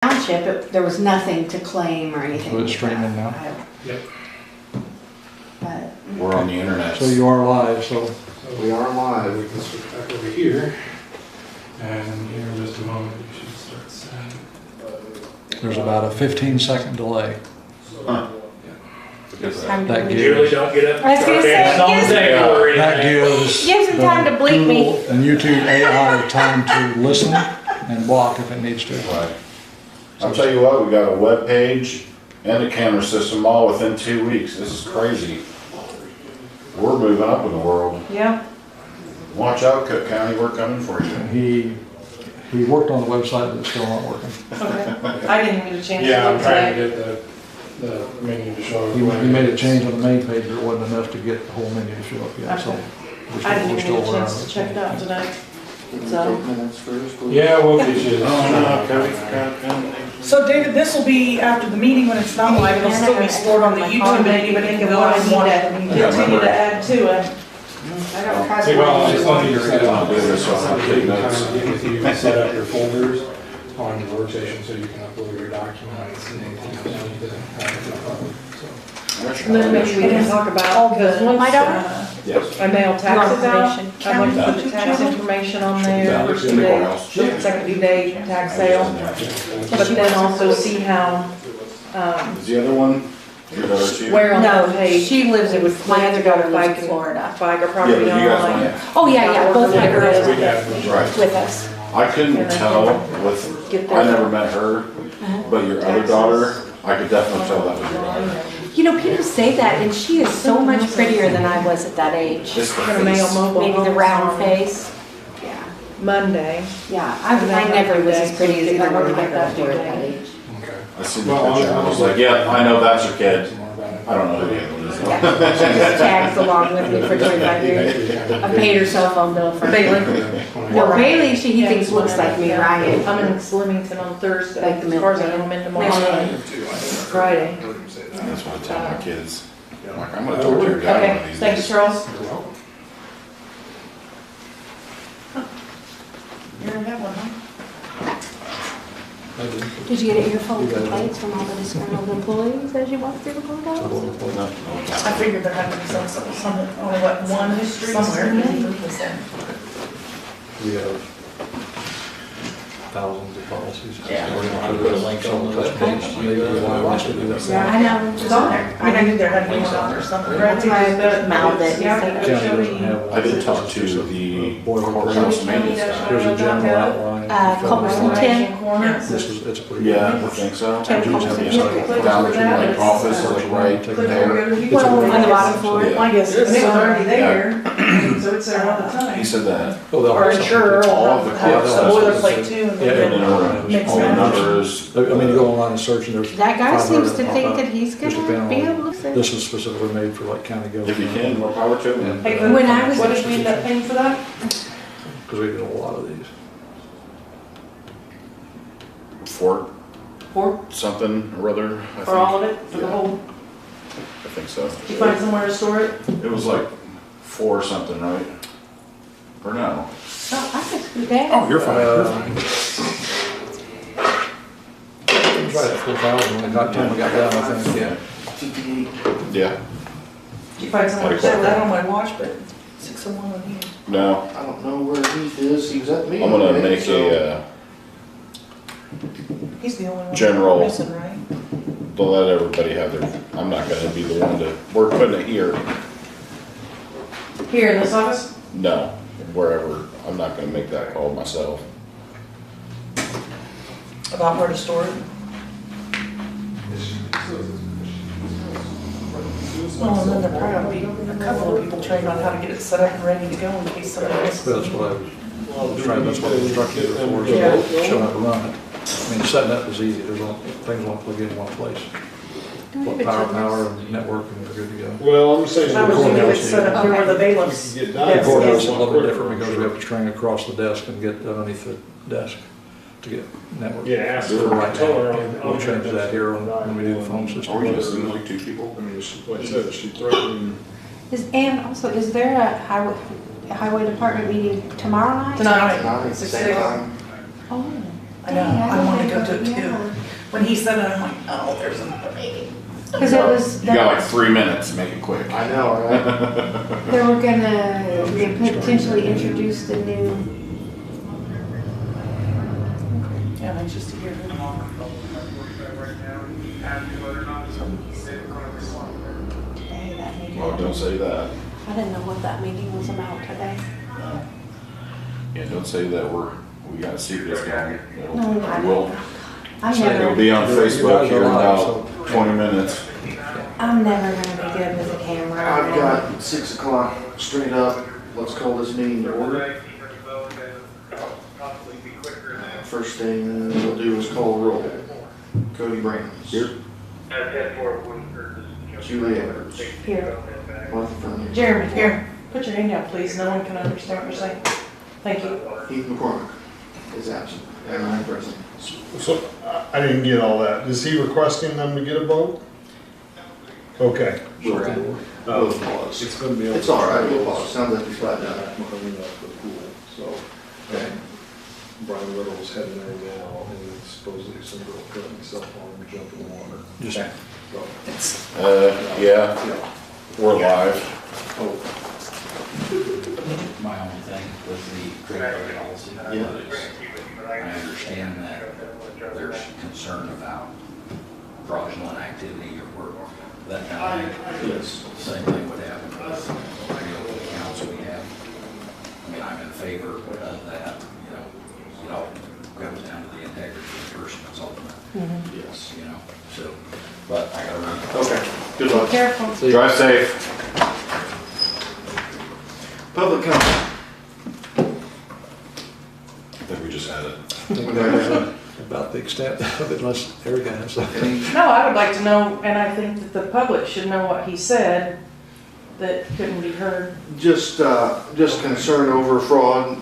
township, there was nothing to claim or anything. So it's streaming now? Yep. But We're on the internet. So you are live, so We are live. We can switch back over here. And here in just a moment, you should start sending. there's about a 15-second delay. Huh. time to That bleep. gives- You really don't get up. I was gonna say, It's on gives- day or anything. That gives Gives them time to bleep me. Google and YouTube AI time to listen and block if it needs to. Right. I'll tell you what, we got a web page and a camera system all within 2 weeks. This is crazy. We're moving up in the world. Yeah, Watch out, Cook County, we're coming for you. He worked on the website, but it's still not working. okay. I didn't get a chance to Yeah, I'm look trying to today. get the menu to show. He made a change on the main page, but it wasn't enough to get the whole menu to show up yet, so. Okay. we're I didn't still even get a working on chance to it. check it out today. So, Yeah, we'll get you. So David, this will be after the meeting when it's not live, it'll still be stored on the YouTube and anybody can go I and need watch to the meeting. continue to add to it. I don't trust See, well, I my- just wanted to set I'll do this so I don't take notes. Get with you and set up your folders on your workstation so you can upload your documents and anything else you need to have for the public, so. And then maybe we can talk about, because once My daughter? Yes. I mail taxes out, Information. I want to put the tax information on there, Yeah, first in the day, courthouse. second due date, tax sale, but then also see how, Is the other one your daughter too? where on No, the page. she lives in, my other daughter lives in Flagler Florida. Flagler Yeah, property but you guys online. want Oh, yeah, both my girls We live have- Right. with us. I couldn't tell with, Get I their- never met her, but your other daughter, I could definitely tell that was your daughter. You know, people say that, and she is so much prettier than I was at that age. Just the We're gonna mail face. mobile Maybe the homes round on face. Yeah, Monday. yeah, I never was as pretty as either one of my girls were at that age. Okay. I seen the picture, I was like, yeah, I know that's your kid. I don't know who the other one is. Yeah, she just tags along with me for 25 years. I paid her cell phone bill for Bailey. No, Bailey, he Yeah, thinks looks like me, Ryan. I'm in Slimington on Thursday. Like the As far as I know, milkman. I'm in tomorrow. Friday. That's what I tell my kids. I'm like, I'm gonna talk to your dad one Okay, of these thanks, days. Charles. You already have one, huh? Did you get earphone complaints from all the disgruntled employees as you walked through the courthouse? I figured there had to be some, only what, one somewhere. We have thousands of policies. Yeah. We're gonna put a link on the page, maybe why we should do that. I know. It's on there. I mean, I knew there had to be one on there somewhere. That's why I mouthed it. County doesn't have. I did talk to the courthouse maintenance guy. Here's a general outline. Culberson, Tim. This is, it's a pretty. Yeah, I think so. Tim Culberson. Down at your office, like right there. Well, on the bottom floor. I guess it's already there, so it's there all the He time. said that. Oh, they'll Or have something insurer to- will All of have the have some courthouses. boilerplate too, and Yeah, then And then mix all the them. numbers. I mean, you go online and search and there's. That guy seems to 500 think pop that up. he's Just gonna depending be on- able to say. This is specifically made for like county government. If you can, more power to them. Hey, When I was- what did we end up paying for that? Because we do a lot of these. Fort For, something or other, I for all think. of it, for the whole, I think so. did you find somewhere to store it? It was like 4 something, right? Or no? Oh, I could do that. Oh, you're fine. It was right at 4,000 when the time we got down, I think, yeah. Yeah. Did you find somewhere to I have store that that? on my watch, but 601 on here. No, I don't know where he is, he was at me. I'm gonna today, make so- He's the only one. General. Missing, right? to let everybody have their, I'm not gonna be the one to, we're putting it here. Here in this office? No, wherever. I'm not gonna make that call myself. About where to store it. Well, and then there probably be a couple of people trained on how to get it set up and ready to go in case somebody misses That's it. what I was trying, that's what the instructions are for, Yeah. so showing how to run it. I mean, setting up is easy, there's all, things won't plug in one place. Power, and network, and we're good to go. Well, I'm saying. I would think if it's set up here where the bailiffs. Get The done. Yes, courthouse yes. is a little bit different because we have to string across the desk and get underneath the desk to get network. Yeah, ask For her, right tell her now, on. we'll change that here when we do the phone system. Are we just like 2 people? I mean, like I said, she threatened. And also, is there a highway department meeting tomorrow night? Tonight. Tonight, Six same days. time. Oh. I know, I wanna go to it Yeah. too. When he said it, I'm like, oh, there's a meeting. Because it was, You got like 3 minutes, make it quick. I know, right? they were gonna potentially introduce the new, Yeah, it's just a year. today, that meeting. Well, don't say that. I didn't know what that meeting was about today. Yeah, don't say that we got to see this going. No, I We'll, I'm it'll never, be on Facebook here in Live, about 20 minutes. I'm never gonna be good with a camera. I've got 6 o'clock straight up. Let's call this meeting to order. First thing we'll do is call roll. Cody Brands. Here. Julie Edwards. Here. Martha Fernie. Jeremy, here, put your hand down, please. No one can understand what you're saying. Thank you. Heath McCormick is absent, and I'm present. So, I didn't get all that. Is he requesting them to get a vote? Okay. We'll pause. It's gonna be. It's all right, we'll pause. Sounds like he's flat done. So, Brian Little is heading there now, and supposedly some girl putting himself on and jumping in the water. Just, So, Yeah, we're live. My only thing was the credit card policy. I understand that there's concern about fraudulent activity at work, that kind of thing. Yes. Same thing would happen with the accounts we have. I mean, I'm in favor of that, it all comes down to the integrity of the person that's ultimate, Yes. so, but I gotta run. Okay, good luck. Careful. Drive safe. Public comment. I think we just had it. I think that was about the extent of it, unless Eric has something. Any, No, I would like to know, and I think that the public should know what he said that couldn't be heard. just concern over fraud.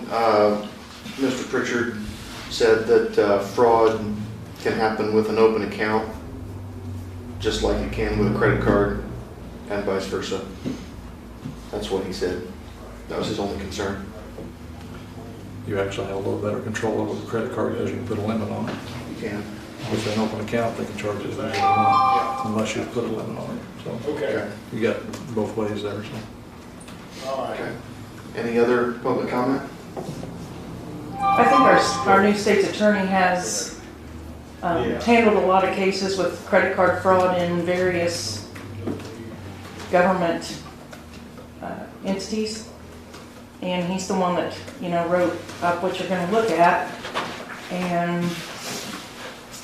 Mr. Pritchard said that fraud can happen with an open account, just like it can with a credit card, and vice versa. That's what he said. That was his only concern. You actually have a little better control over the credit card because you can put a limit on it. You can. With an open account, they can charge you as much as they want, unless you put a limit on it. So okay. you got both ways there, so. All right. Okay. Any other public comment? I think our new state's attorney has handled a lot of cases with credit card fraud in various government entities. And he's the one that, wrote up what you're gonna look at. And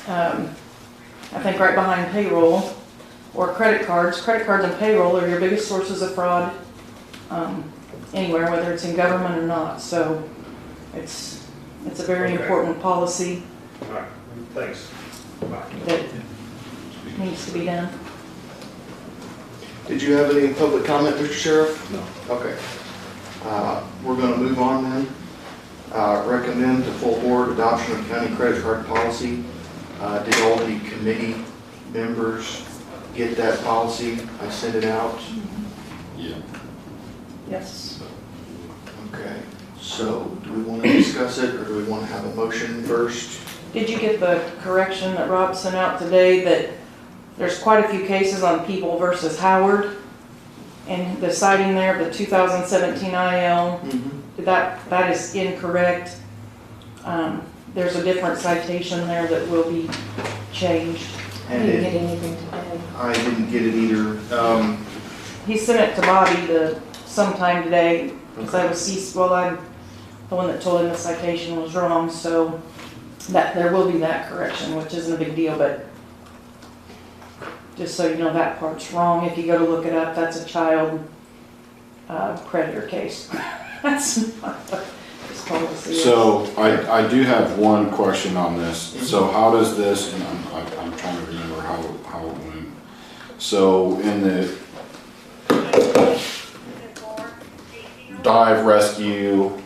I think right behind payroll or credit cards and payroll are your biggest sources of fraud anywhere, whether it's in government or not. So it's a very important policy All right, thanks. Bye. that needs to be done. Did you have any public comment, Mr. Sheriff? No. Okay. We're going to move on then. Recommend to full board adoption of county credit card policy. Did all the committee members get that policy? I sent it out. Yeah. Yes. Okay. So do we want to discuss it, or do we want to have a motion first? Did you get the correction that Rob sent out today that there's quite a few cases on People versus Howard? And the citing there of the 2017 IL, that is incorrect. There's a different citation there that will be changed. I And didn't get it, anything today. I didn't get it either. He sent it to Bobby sometime today, because I was, I'm the one that told him the citation was wrong, so that there will be that correction, which isn't a big deal, but just so you know, that part's wrong. If you go to look it up, that's a child predator case. That's not what this policy is. So I do have one question on this. So how does this, and I'm trying to remember how it went. So in the dive rescue,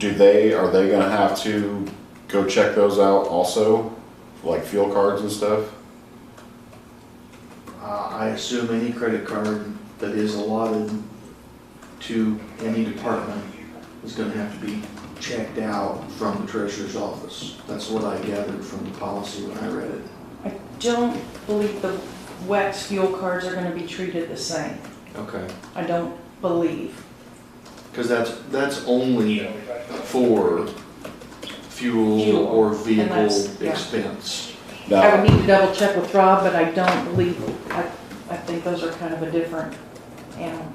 are they gonna have to go check those out also? Like fuel cards and stuff? I assume any credit card that is allotted to any department is going to have to be checked out from the treasurer's office. That's what I gathered from the policy when I read it. I don't believe the WEX fuel cards are gonna be treated the same. Okay. I don't believe. Because that's only for fuel Fuel, or and vehicle that's- yeah. expense. I Now, would need to double check with Rob, but I don't believe, I think those are kind of a different animal.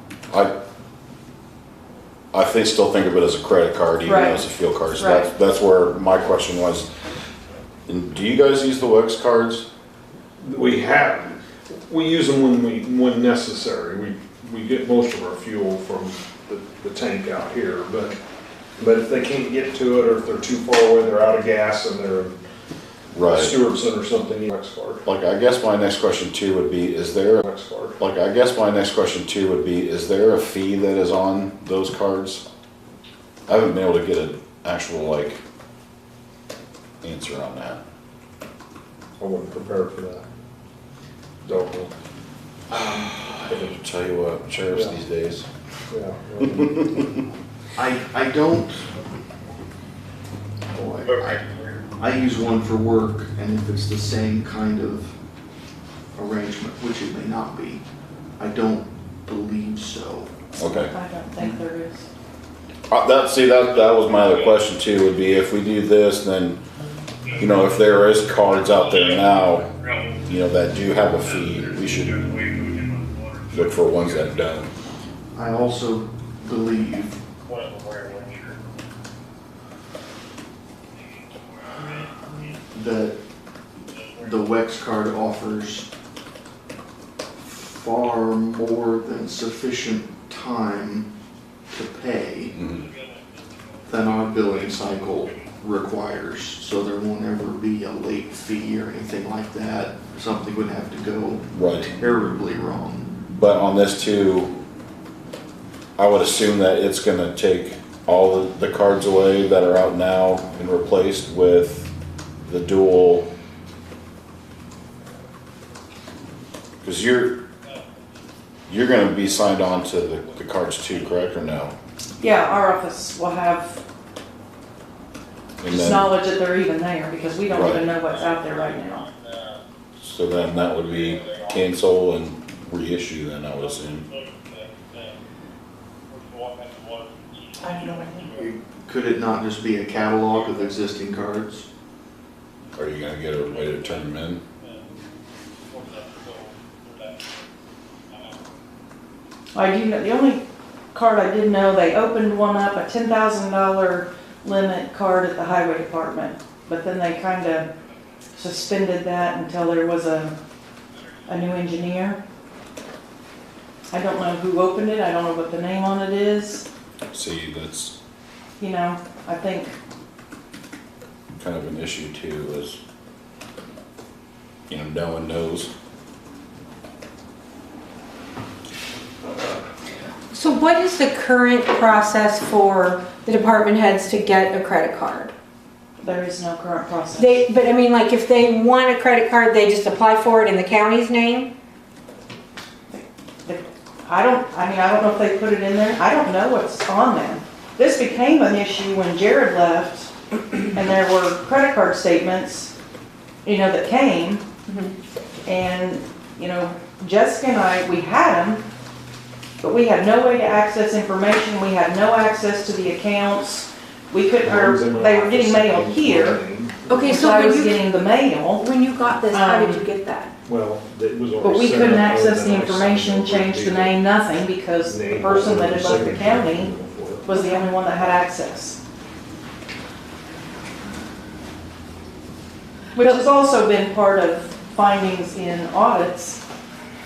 I still think of it as a credit card, even though Right. it's a fuel card. So Right. that's where my question was. And do you guys use the WEX cards? We use them when necessary. We get most of our fuel from the tank out here, but if they can't get to it, or if they're too far away, they're out of gas and they're in Right. Stewartson or something, WEX card. Like, I guess my next question too would be, is there WEX card. is there a fee that is on those cards? I haven't been able to get an actual, answer on that. I wasn't prepared for that. Don't know. I'll tell you what, sheriffs Yeah. these days. Yeah. I don't, I use one for work, and if it's the same kind of arrangement, which it may not be, I don't believe so. Okay. I don't think there is. That was my other question too, would be if we do this, then, if there is cards out there now, that do have a fee, we should look for ones that don't. I also believe that the WEX card offers far more than sufficient time to pay than our billing cycle requires. So there won't ever be a late fee or anything like that. Something would have to go Right. terribly wrong. But on this too, I would assume that it's gonna take all the cards away that are out now and replaced with the dual. Cause you're gonna be signed on to the cards too, correct, or no? Yeah, our office will have And just then, knowledge that they're even there, because we don't Right. even know what's out there right now. so then that would be cancel and reissue then, I would assume. I have no idea. Could it not just be a catalog of existing cards? Are you gonna get a way to turn them in? I do know, the only card I did know, they opened one up, a $10,000 limit card at the highway department, but then they kind of suspended that until there was a new engineer. I don't know who opened it, I don't know what the name on it is, See, that's I think, kind of an issue too, is, no one knows. So what is the current process for the department heads to get a credit card? there is no current process. But I mean, like, if they want a credit card, they just apply for it in the county's name? I don't know if they put it in there, I don't know what's on them. This became an issue when Jared left, and there were credit card statements, that came, and, Jessica and I, we had them, but we had no way to access information, we had no access to the accounts, we couldn't, or they were getting mailed here, Okay, so so I when was you, getting the mail, when you got this, how did you get that? Well, it was already but we set couldn't up, access the other than I signed information, over change the name, nothing, because the name, person that had left the signature. county was the only one that had access. Which has also been part of findings in audits,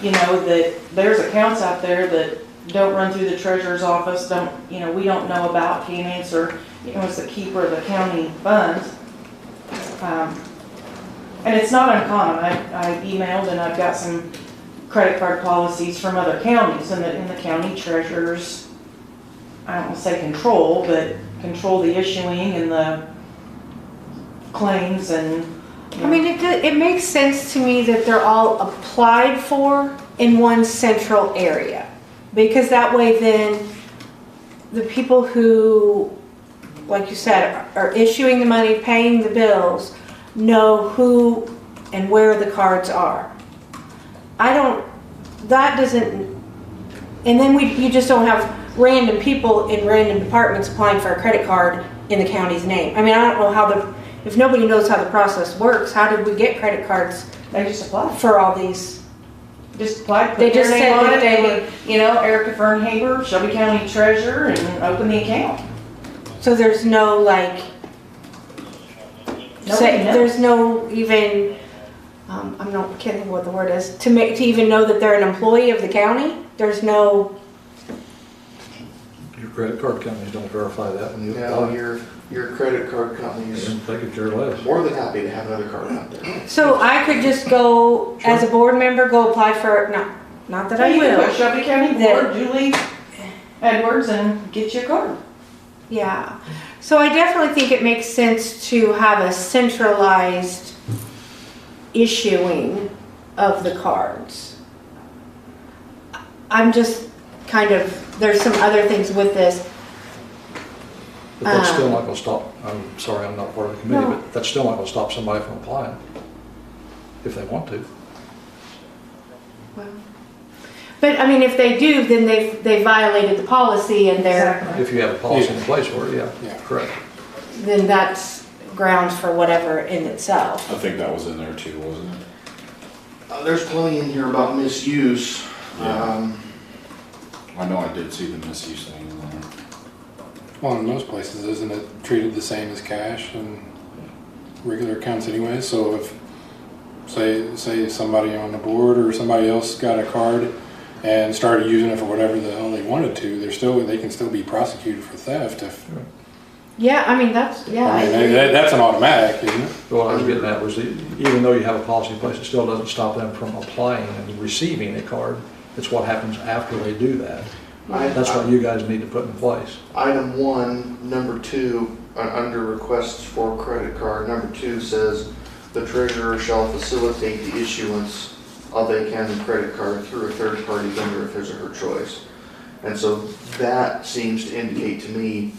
that there's accounts out there that don't run through the treasurer's office, we don't know about, can't answer, as the keeper of the county funds. And it's not uncommon, I emailed and I've got some credit card policies from other counties, and in the county treasurers, I don't want to say control, but control the issuing and the claims and. I mean, it makes sense to me that they're all applied for in one central area. Because that way then, the people who like you said, are issuing the money, paying the bills, know who and where the cards are. That doesn't, and then you just don't have random people in random departments applying for a credit card in the county's name. I mean, I don't know if nobody knows how the process works, how did we get credit cards They just apply. for all these? Just apply, They put their just name said on that it, they- they would, you know, Erica Fernhaber, Shelby County Treasurer, and open the account. So there's no like, Nobody knows. there's no even, I'm not kidding what the word is, to even know that they're an employee of the county? There's no, Your credit card companies don't verify that when you Now, apply. your credit card companies They could care less. more than happy to have another card out there. so I could just go, as a board member, go apply for, not that I You can will. put Shelby County Board, Julie Edwards, and get your card. Yeah, so I definitely think it makes sense to have a centralized issuing of the cards. I'm just kind of, there's some other things with this. But that's still not gonna stop, I'm sorry, I'm not part of the committee, No. but that's still not gonna stop somebody from applying, if they want to. But I mean, if they do, then they violated the policy and If you have a policy in place for it, yeah, correct. then that's grounds for whatever in itself. I think that was in there too, wasn't it? There's plenty in here about misuse. Yeah. I know I did see the misuse thing in there. Well, in most places, isn't it treated the same as cash and regular accounts anyway? So if, say somebody on the board or somebody else got a card and started using it for whatever the hell they wanted to, they can still be prosecuted for theft. Yeah, I mean, that's, yeah. I I mean, agree. that's an automatic, isn't it? What I was getting at was, even though you have a policy in place, it still doesn't stop them from applying and receiving a card. It's what happens after they do that. That's what you guys need to put in place. Item 1, number 2, under requests for credit card, number 2 says, the treasurer shall facilitate the issuance of a county credit card through a third-party vendor of his or her choice. And so that seems to indicate to me,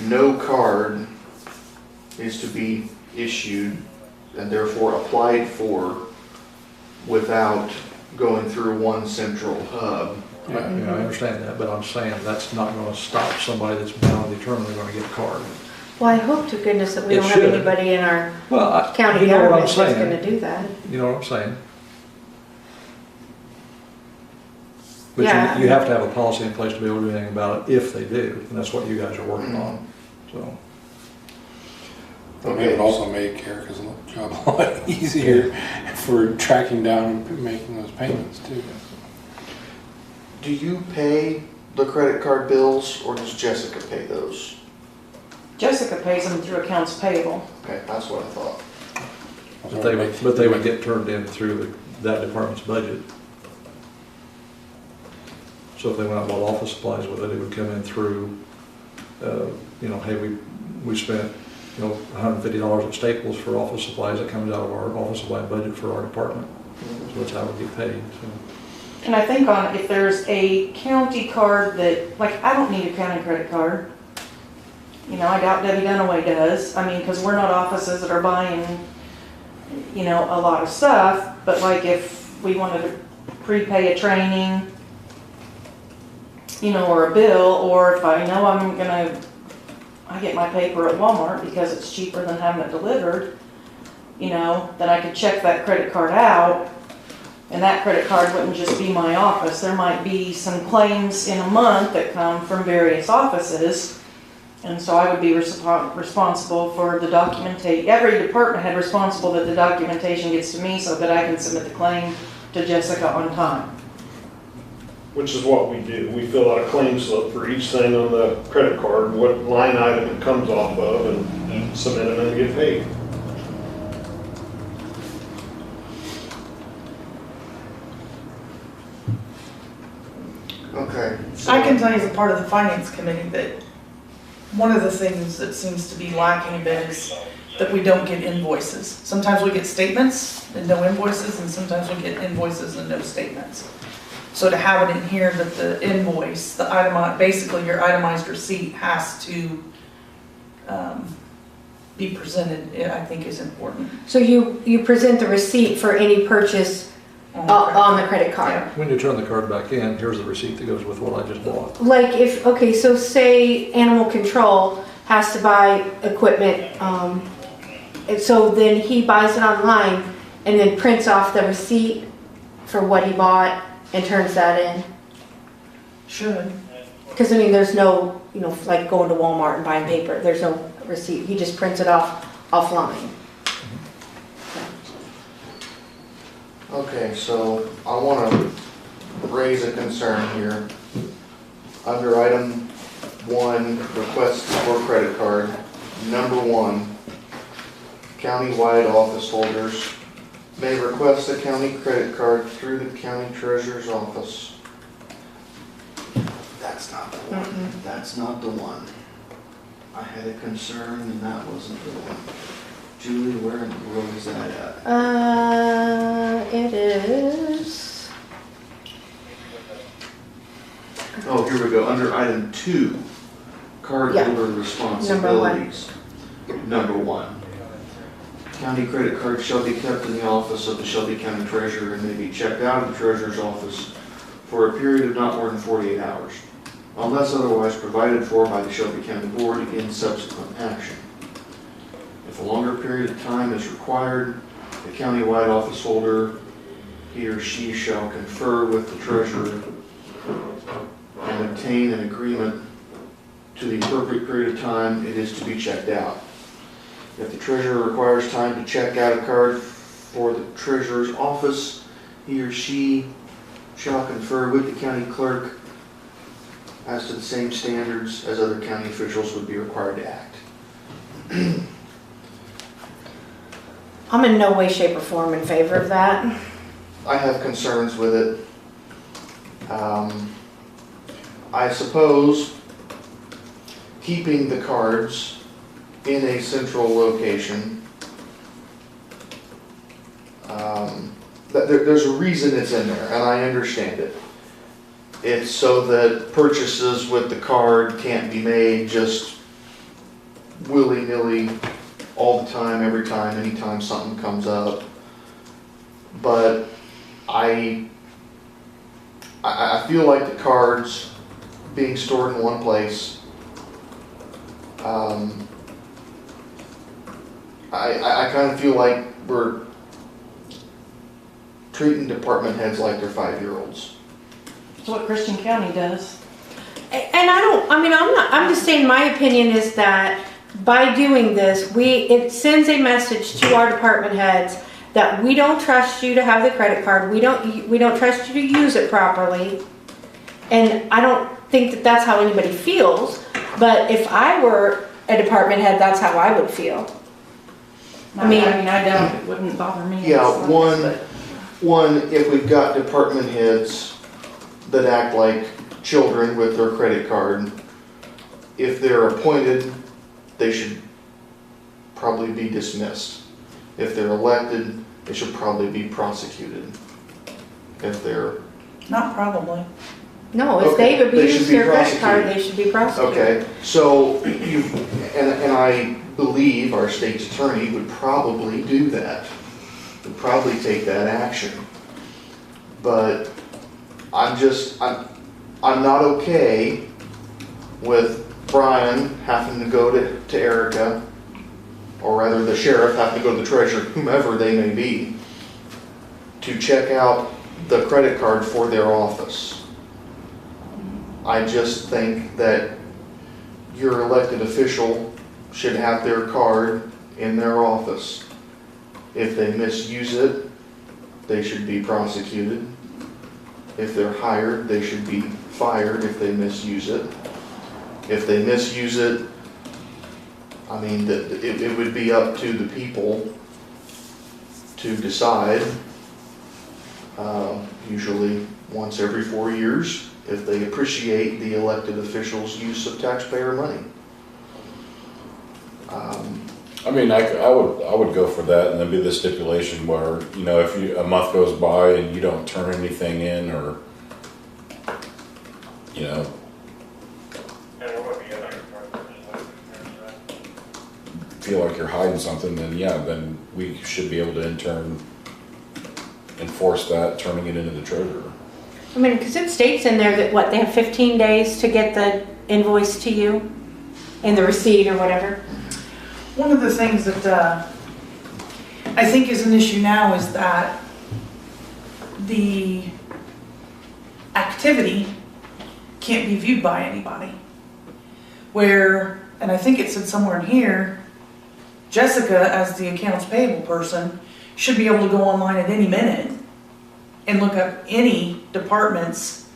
no card is to be issued and therefore applied for without going through one central hub. I understand that, but I'm saying that's not gonna stop somebody that's bound and determined they're gonna get a card. Well, I hope to goodness that we It don't have should. anybody in our Well, county you know what government I'm that's saying. gonna do that. You know what I'm saying? But Yeah. you have to have a policy in place to be able to do anything about it if they do, and that's what you guys are working on, so. It would also make Erica's job a lot easier for tracking down and making those payments too. Do you pay the credit card bills or does Jessica pay those? Jessica pays them through accounts payable. Okay, that's what I thought. But they would get turned in through that department's budget. So if they went out and bought office supplies with it, it would come in through, hey, we spent, $150 at Staples for office supplies. That comes out of our office supply budget for our department. So that's how we get paid, so. And I think if there's a county card that, like, I don't need a county credit card. I doubt Debbie Dunaway does. I mean, because we're not offices that are buying, a lot of stuff. But like if we wanted to prepay a training, or a bill, or if I know I get my paper at Walmart because it's cheaper than having it delivered, then I could check that credit card out. And that credit card wouldn't just be my office. There might be some claims in a month that come from various offices. And so I would be responsible for the documentation. Every department head responsible that the documentation gets to me so that I can submit the claim to Jessica on time. Which is what we do. We fill out a claim slip for each thing on the credit card, what line item it comes off of, and submit it and get paid. Okay. I can tell you as a part of the finance committee that one of the things that seems to be lacking a bit is that we don't get invoices. Sometimes we get statements and no invoices, and sometimes we get invoices and no statements. So to have it in here that the invoice, basically your itemized receipt has to be presented, I think is important. So you present the receipt for any purchase on the credit card. Yeah. When you turn the card back in, here's the receipt that goes with what I just bought. Like if, okay, so say animal control has to buy equipment, and so then he buys it online and then prints off the receipt for what he bought and turns that in. Should. Because I mean, there's no, like going to Walmart and buying paper, there's no receipt. He just prints it off offline. Okay, so I want to raise a concern here. Under item 1, requests for credit card, number 1, county-wide office holders may request a county credit card through the county treasurer's office. That's not the one. That's not the one. I had a concern and that wasn't the one. Julie, where in the world is that at? It is. Oh, here we go. Under item 2, card Yeah. holder responsibilities. Number 1. County credit cards shall be kept in the office of the Shelby County Treasurer and may be checked out of the Treasurer's office for a period of not more than 48 hours, unless otherwise provided for by the Shelby County Board in subsequent action. If a longer period of time is required, the county-wide office holder, he or she shall confer with the treasurer and obtain an agreement to the appropriate period of time it is to be checked out. If the treasurer requires time to check out a card for the treasurer's office, he or she shall confer with the county clerk as to the same standards as other county officials would be required to act. I'm in no way, shape, or form in favor of that. I have concerns with it. I suppose keeping the cards in a central location, there's a reason it's in there, and I understand it. It's so that purchases with the card can't be made just willy-nilly all the time, every time, anytime something comes up. But I feel like the cards being stored in one place, I kind of feel like we're treating department heads like they're 5-year-olds. That's what Christian County does. And I'm just saying my opinion is that by doing this, it sends a message to our department heads that we don't trust you to have the credit card. We don't trust you to use it properly. And I don't think that that's how anybody feels. But if I were a department head, that's how I would feel. I mean, I don't, it wouldn't bother me. Yeah, as much, but- one, if we've got department heads that act like children with their credit card, if they're appointed, they should probably be dismissed. If they're elected, they should probably be prosecuted. If they're, Not probably. No, if Okay, they've they should abused be their credit card, prosecuted. they should be prosecuted. okay, so you, and I believe our state's attorney would probably do that. Would probably take that action. But I'm not okay with Brian having to go to Erica, or rather the sheriff having to go to the treasurer, whomever they may be, to check out the credit card for their office. I just think that your elected official should have their card in their office. If they misuse it, they should be prosecuted. If they're hired, they should be fired if they misuse it. If they misuse it, I mean, it would be up to the people to decide, usually once every 4 years, if they appreciate the elected officials' use of taxpayer money. I mean, I would go for that, and then be the stipulation where, if a month goes by and you don't turn anything in, or, feel like you're hiding something, then yeah, then we should be able to in turn enforce that, turning it into the treasurer. I mean, because it states in there that, what, they have 15 days to get the invoice to you and the receipt or whatever. One of the things that I think is an issue now is that the activity can't be viewed by anybody. Where, and I think it said somewhere in here, Jessica, as the accounts payable person, should be able to go online at any minute and look up any department's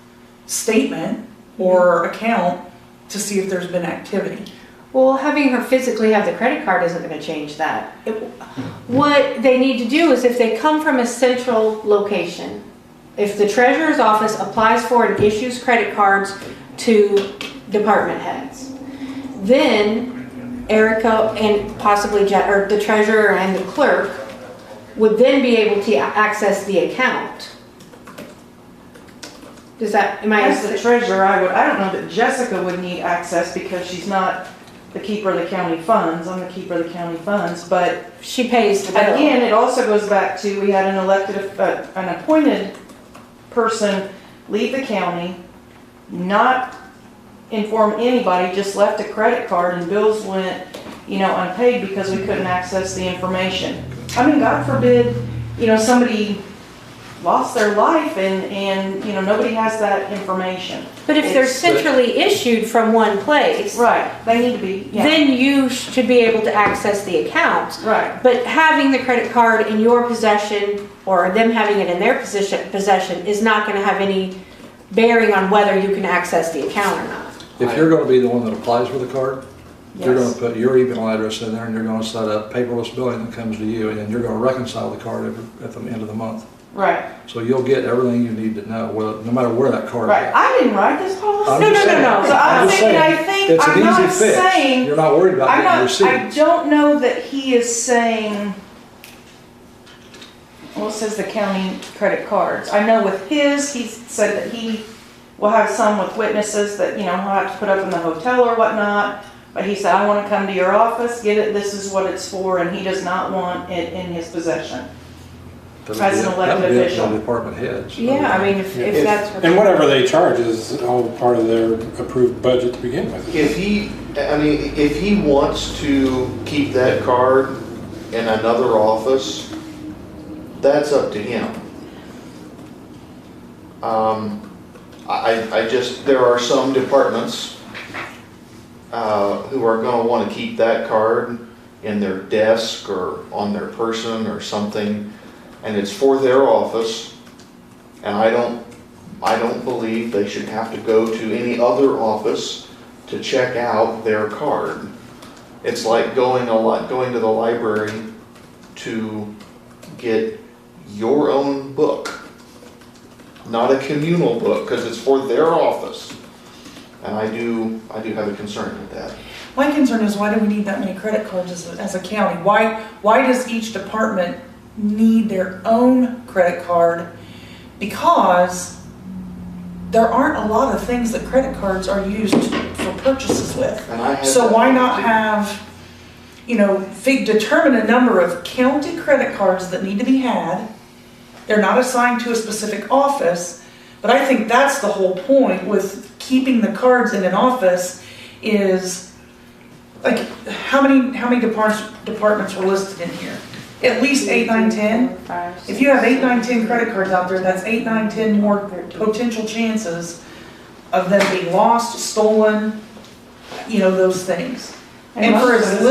statement or account to see if there's been activity. Well, having her physically have the credit card isn't going to change that. What they need to do is if they come from a central location, if the treasurer's office applies for and issues credit cards to department heads, then Erica and possibly or the treasurer and the clerk would then be able to access the account. Does that, am I? As the treasurer, I don't know that Jessica would need access because she's not the keeper of the county funds. I'm the keeper of the county funds, but She pays the bill. again, it also goes back to, we had an an appointed person leave the county, not inform anybody, just left a credit card and bills went, unpaid because we couldn't access the information. I mean, God forbid, somebody lost their life and nobody has that information. But if they're centrally issued from one place, Right, they need to be, yeah. then you should be able to access the account. Right. But having the credit card in your possession or them having it in their possession is not going to have any bearing on whether you can access the account or not. If you're gonna be the one that applies for the card, you're gonna Yes. put your email address in there and you're gonna set up paperless billing that comes to you, and then you're gonna reconcile the card at the end of the month. Right, So you'll get everything you need to know, well, no matter where that card right. is. I didn't write this policy. I'm No, just no, no, saying. no. So I'm just thinking, saying, I think, it's an I'm not easy fix. saying, You're not worried about I'm getting a not, receipt. I don't know that he is saying, well, it says the county credit cards. I know with his, he said that he will have some with witnesses that, he'll have to put up in the hotel or whatnot. But he said, I want to come to your office, get it, this is what it's for, and he does not want it in his possession. That would as be- an elected that would be up to official. the department heads. Yeah, I mean, if that's what. And whatever they charge is all part of their approved budget to begin with. If he wants to keep that card in another office, that's up to him. There are some departments who are gonna wanna keep that card in their desk or on their person or something, and it's for their office, and I don't believe they should have to go to any other office to check out their card. It's like going to the library to get your own book, not a communal book, because it's for their office. And I do have a concern with that. My concern is, why do we need that many credit cards as a county? Why does each department need their own credit card? Because there aren't a lot of things that credit cards are used for purchases with. And I have So that why not too. have, determine a number of county credit cards that need to be had. They're not assigned to a specific office, but I think that's the whole point with keeping the cards in an office is, like, how many departments were listed in here? At least 8, 9, 10? If you have 8, 9, 10 credit cards out there, that's 8, 9, 10 more potential chances of them being lost, stolen, those things. And for as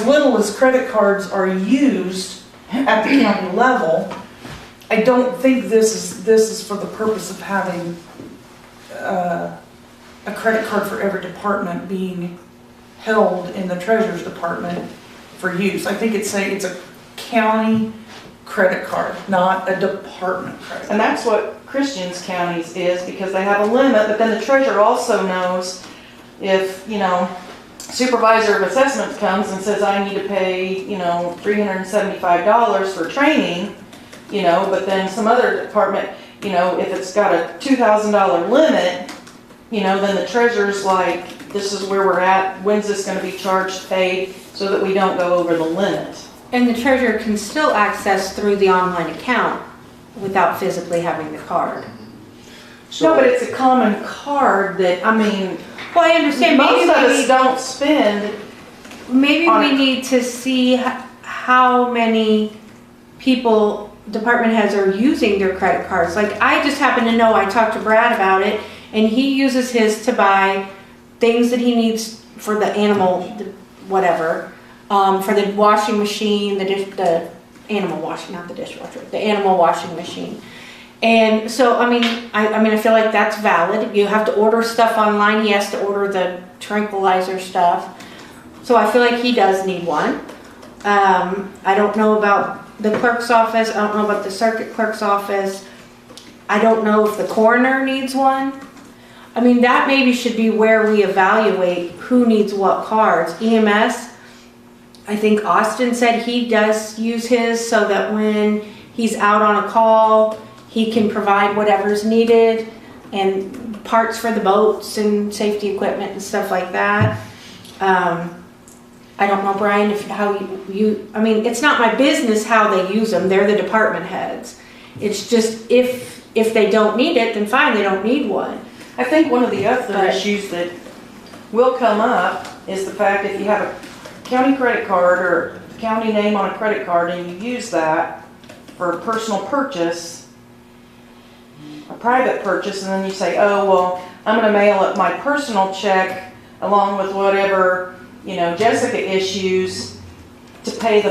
little as credit cards are used at the county level, I don't think this is for the purpose of having a credit card for every department being held in the treasurer's department for use. I think it's a county credit card, not a department credit card. And that's what Christians counties is, because they have a limit, but then the treasurer also knows if, supervisor of assessments comes and says, I need to pay, $375 for training, but then some other department, if it's got a $2,000 limit, then the treasurer's like, this is where we're at, when's this gonna be charged, paid? So so that we don't go over the limit. And the treasurer can still access through the online account without physically having the card. No, but it's a common card that, I mean, Well, I understand, most of us don't spend. maybe on we a- need to see how many people, department heads are using their credit cards. Like, I just happen to know, I talked to Brad about it, and he uses his to buy things that he needs for the animal, whatever, for the washing machine, the animal washing, not the dishwasher, the animal washing machine. And so, I mean, I feel like that's valid. You have to order stuff online. He has to order the tranquilizer stuff. So I feel like he does need one. I don't know about the clerk's office. I don't know about the circuit clerk's office. I don't know if the coroner needs one. I mean, that maybe should be where we evaluate who needs what cards. EMS, I think Austin said he does use his so that when he's out on a call, he can provide whatever's needed and parts for the boats and safety equipment and stuff like that. I don't know, Brian, how you, I mean, it's not my business how they use them. They're the department heads. It's just if they don't need it, then fine, they don't need one. I think one of the other But- issues that will come up is the fact if you have a county credit card or county name on a credit card and you use that for a personal purchase, a private purchase, and then you say, oh, well, I'm gonna mail up my personal check along with whatever, Jessica issues to pay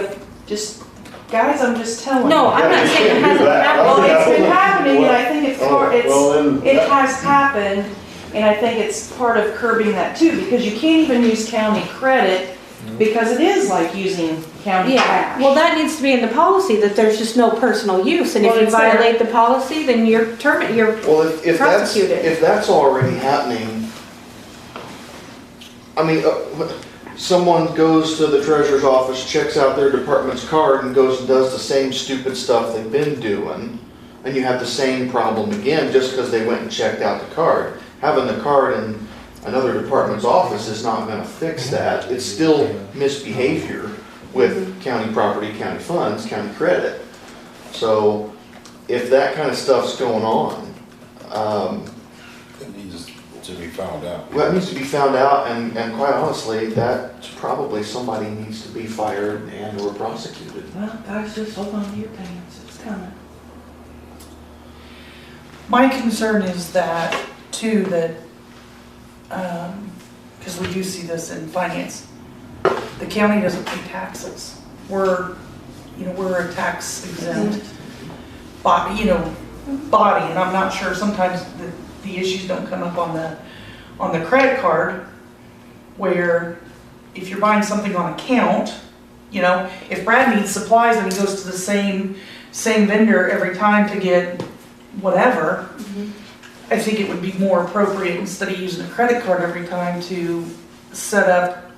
guys, I'm just telling you. No, I'm not saying it hasn't happened. Well, it's been happening, and I think it has happened, and I think it's part of curbing that too, because you can't even use county credit, because it is like using county Yeah, cash. well, that needs to be in the policy, that there's just no personal use, and if Well, you it's there. violate the policy, then you're Well, if that's, prosecuted. if that's already happening, I mean, someone goes to the treasurer's office, checks out their department's card and goes and does the same stupid stuff they've been doing, and you have the same problem again just because they went and checked out the card. Having the card in another department's office is not gonna fix that. It's still misbehavior with county property, county funds, county credit. So if that kind of stuff's going on, It needs to be found out. well, it needs to be found out, and quite honestly, that's probably somebody needs to be fired and or prosecuted. Well, guys, just hold on to your pants, it's coming. My concern is that, too, that, because we do see this in finance, the county doesn't pay taxes. We're a tax exempt body, and I'm not sure, sometimes the issues don't come up on the credit card, where if you're buying something on account, if Brad needs supplies and he goes to the same vendor every time to get whatever, I think it would be more appropriate, instead of using a credit card every time, to set up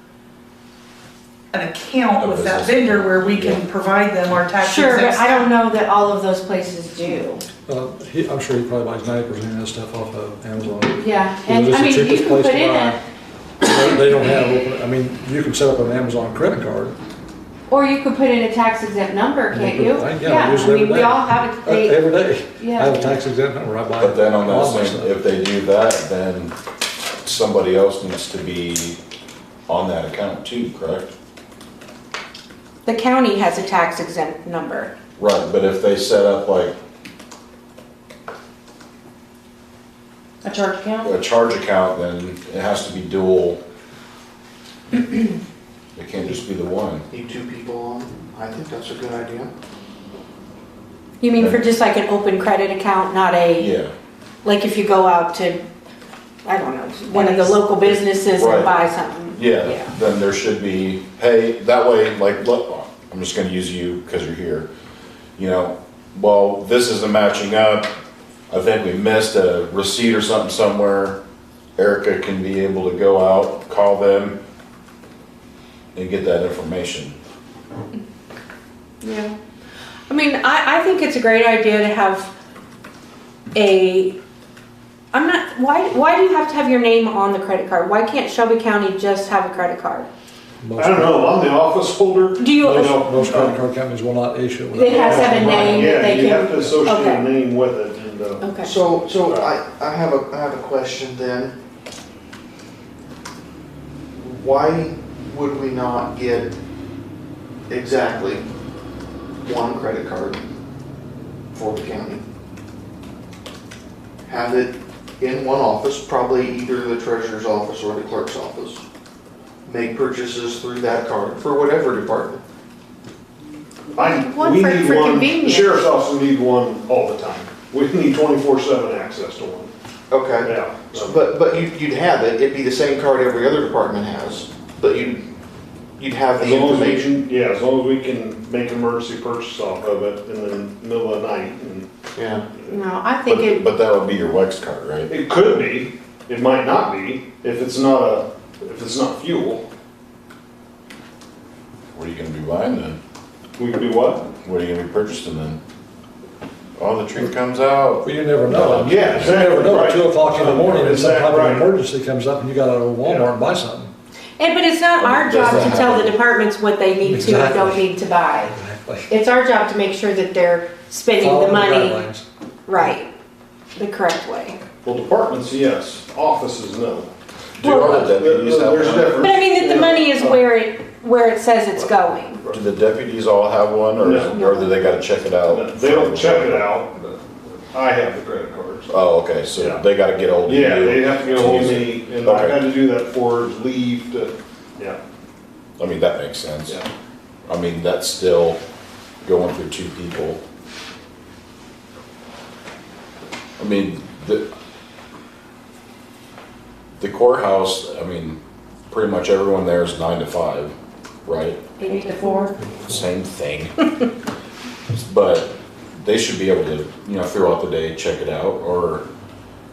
an account with that vendor where we can provide them our tax Sure, but exempt. I don't know that all of those places do. I'm sure he probably buys 90% of that stuff off of Amazon. Yeah, You know, and it's I the mean, you cheapest can place put to in buy. They don't have, you can set up an Amazon credit card. or you could put in a tax exempt number, can't you? Yeah, I use it I mean, every we day. all have it, they, Every day. I have a yeah. tax exempt number, I buy. But then on all that my same, stuff. if they do that, then somebody else needs to be on that account too, correct? The county has a tax exempt number. Right, but if they set up like A charge account? a charge account, then it has to be dual. It can't just be the one. Need two people on, I think that's a good idea. You mean for just like an open credit account, not a, Yeah, like if you go out to, I don't know, one of the local businesses Right. and buy something? yeah, then there should be, hey, that way, like, look, I'm just gonna use you because you're here. Well, this isn't matching up. I think we missed a receipt or something somewhere. Erica can be able to go out, call them, and get that information. Yeah. I mean, I think it's a great idea to have why do you have to have your name on the credit card? Why can't Shelby County just have a credit card? most. I don't know, I'm the office holder. Do you, Most credit card companies will not issue it. It has to have a name that they Yeah, you have to can, associate a okay. name with it, and, Okay. So I have a question then. Why would we not get exactly one credit card for the county? Have it in one office, probably either the treasurer's office or the clerk's office. Make purchases through that card for whatever department. One we for- need for one, the convenience. sheriff's office need one all the time. We need 24/7 access to one, Okay. yeah. But you'd have it, it'd be the same card every other department has, but you'd have the As long as we information. can, yeah, as long as we can make an emergency purchase off of it in the middle of the night. And Yeah. No, I think it, But that would be your Wex card, right? it could be, it might not be, if it's not fuel. What are you gonna be buying then? We can do what? What are you gonna be purchasing then? Oh, the tree comes out. Well, you never know. Yeah, You never know, exactly, at 2 o'clock in the morning, if some type Exactly, of right. emergency comes up and you gotta go to Walmart and buy something. but it's not our job to Doesn't tell the happen. departments what they need to and don't Exactly. need to buy. Exactly. It's our job to make sure that they're spending Follow the money guidelines. right, the correct way. Well, departments, yes, offices, no. Do our deputies have There's one? different. But I mean, that the money is where it says it's going. Do the deputies all have one, or do they gotta check it out? They don't check it out, but I have the credit cards. Oh, okay, so Yeah. they gotta get old of you. Yeah, they have to get ahold of use it. me, and I Okay. had to do that for leave to, yeah, I mean, that makes sense. yeah. I mean, that's still going through 2 people. I mean, the courthouse, I mean, pretty much everyone there is 9 to 5, right? 8 to 4. Same thing. But they should be able to, throughout the day, check it out, or,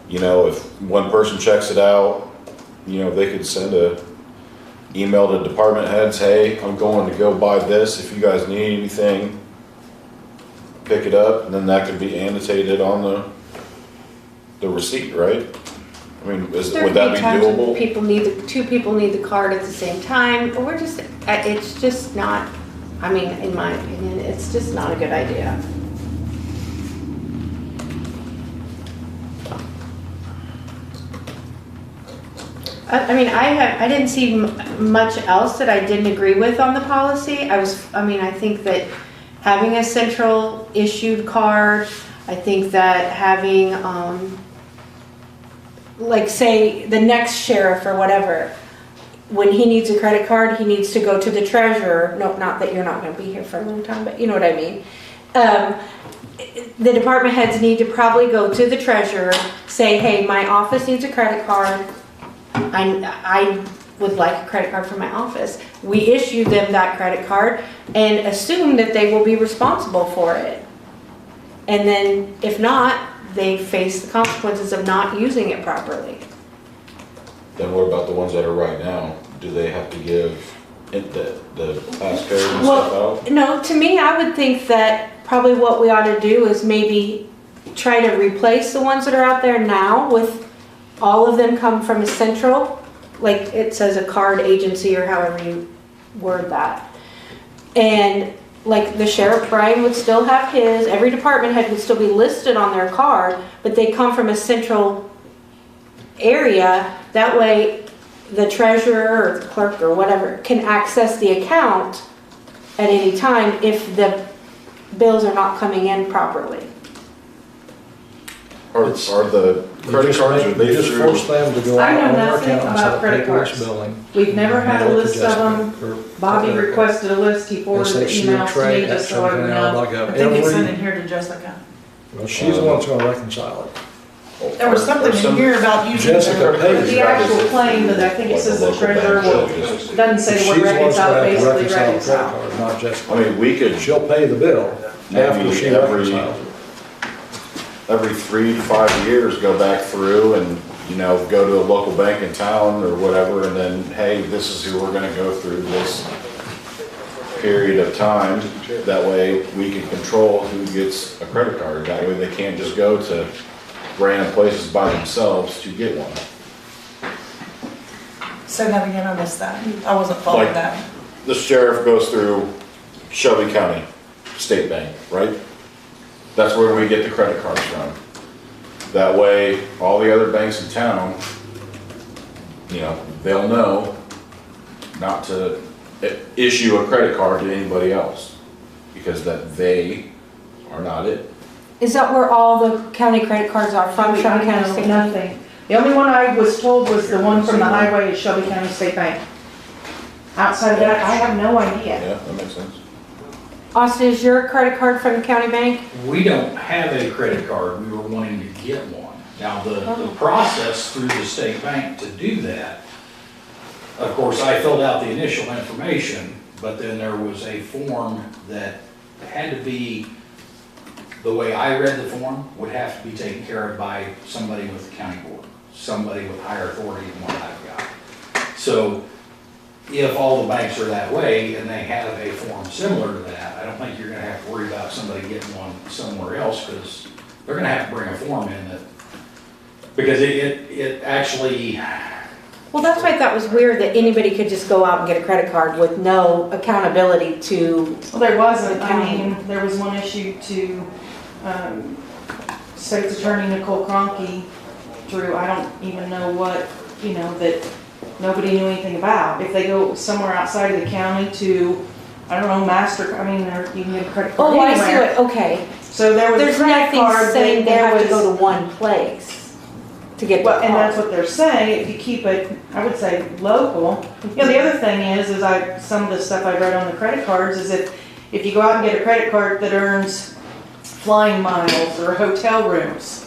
if one person checks it out, they could send a email to department heads, hey, I'm going to go buy this, if you guys need anything, pick it up, and then that could be annotated on the receipt, right? I mean, would that be doable? Two people need the card at the same time, or it's just not, I mean, in my opinion, it's just not a good idea. I mean, I didn't see much else that I didn't agree with on the policy. I think that having a central issued card, I think that having, like say the next sheriff or whatever, when he needs a credit card, he needs to go to the treasurer. No, not that you're not gonna be here for a long time, but you know what I mean. The department heads need to probably go to the treasurer, say, hey, my office needs a credit card. I would like a credit card for my office. We issue them that credit card and assume that they will be responsible for it. And then if not, they face the consequences of not using it properly. Then what about the ones that are right now? Do they have to give the passcode and stuff Well, out? no, to me, I would think that probably what we ought to do is maybe try to replace the ones that are out there now with all of them come from a central, like it says a card agency or however you word that. And like the sheriff Brian would still have his, every department head would still be listed on their card, but they come from a central area. That way the treasurer or the clerk or whatever can access the account at any time if the bills are not coming in properly. Are the credit cards, are they You just through? force them to go I out know on their nothing account and about set up credit paperless cards. billing. We've never had a Manual list of them. adjustment, or- Bobby requested a list, he forwarded the SHU emails to me Trade just so I would know. I think it's Every, sent in here to Jessica. well, she's the one that's gonna reconcile it. There was something in here about using. Jessica pays. The actual claim, but I think it says the treasurer will, doesn't say the She's word the one that's reconcile, gonna have to basically reconcile the credit reconcile. card, not Jessica. I mean, we could, She'll pay the bill after Maybe she every- reconciles it. every 3 to 5 years, go back through and, go to a local bank in town or whatever, and then, hey, this is who we're gonna go through this period of time. That way, we can control who gets a credit card. That way, they can't just go to random places by themselves to get one. Say that again, I missed that. I wasn't following Like- that. The sheriff goes through Shelby County State Bank, right? That's where we get the credit cards from. That way, all the other banks in town, you know, they'll know not to issue a credit card to anybody else, because that they are not it. Is that where all the county credit cards are from, Shelby County No, State Bank? nothing. The only one I was told was the one from the highway is Shelby County State Bank. Outside of that, I have no idea. Yeah, that makes sense. Austin, is your credit card from the county bank? We don't have a credit card, we were wanting to get one. Now, the process through the state bank to do that, of course, I filled out the initial information, but then there was a form that had to be, the way I read the form, would have to be taken care of by somebody with the county board, somebody with higher authority than what I've got. So if all the banks are that way and they have a form similar to that, I don't think you're gonna have to worry about somebody getting one somewhere else, because they're gonna have to bring a form in that, because it actually, Well, that's why I thought it was weird that anybody could just go out and get a credit card with no accountability to, Well, there wasn't, I mean, there was one issue to, State's Attorney Nicole Cronky through, I don't even know what, you know, that nobody knew anything about. If they go somewhere outside of the county to, I don't know, or you can get a credit card oh, I see anywhere. it, okay. So there was a There's credit nothing card saying that they there have to was. go to one place to get the Well, and that's card. what they're saying, if you keep it, I would say, local. You know, the other thing is some of the stuff I read on the credit cards is if you go out and get a credit card that earns flying miles or hotel rooms,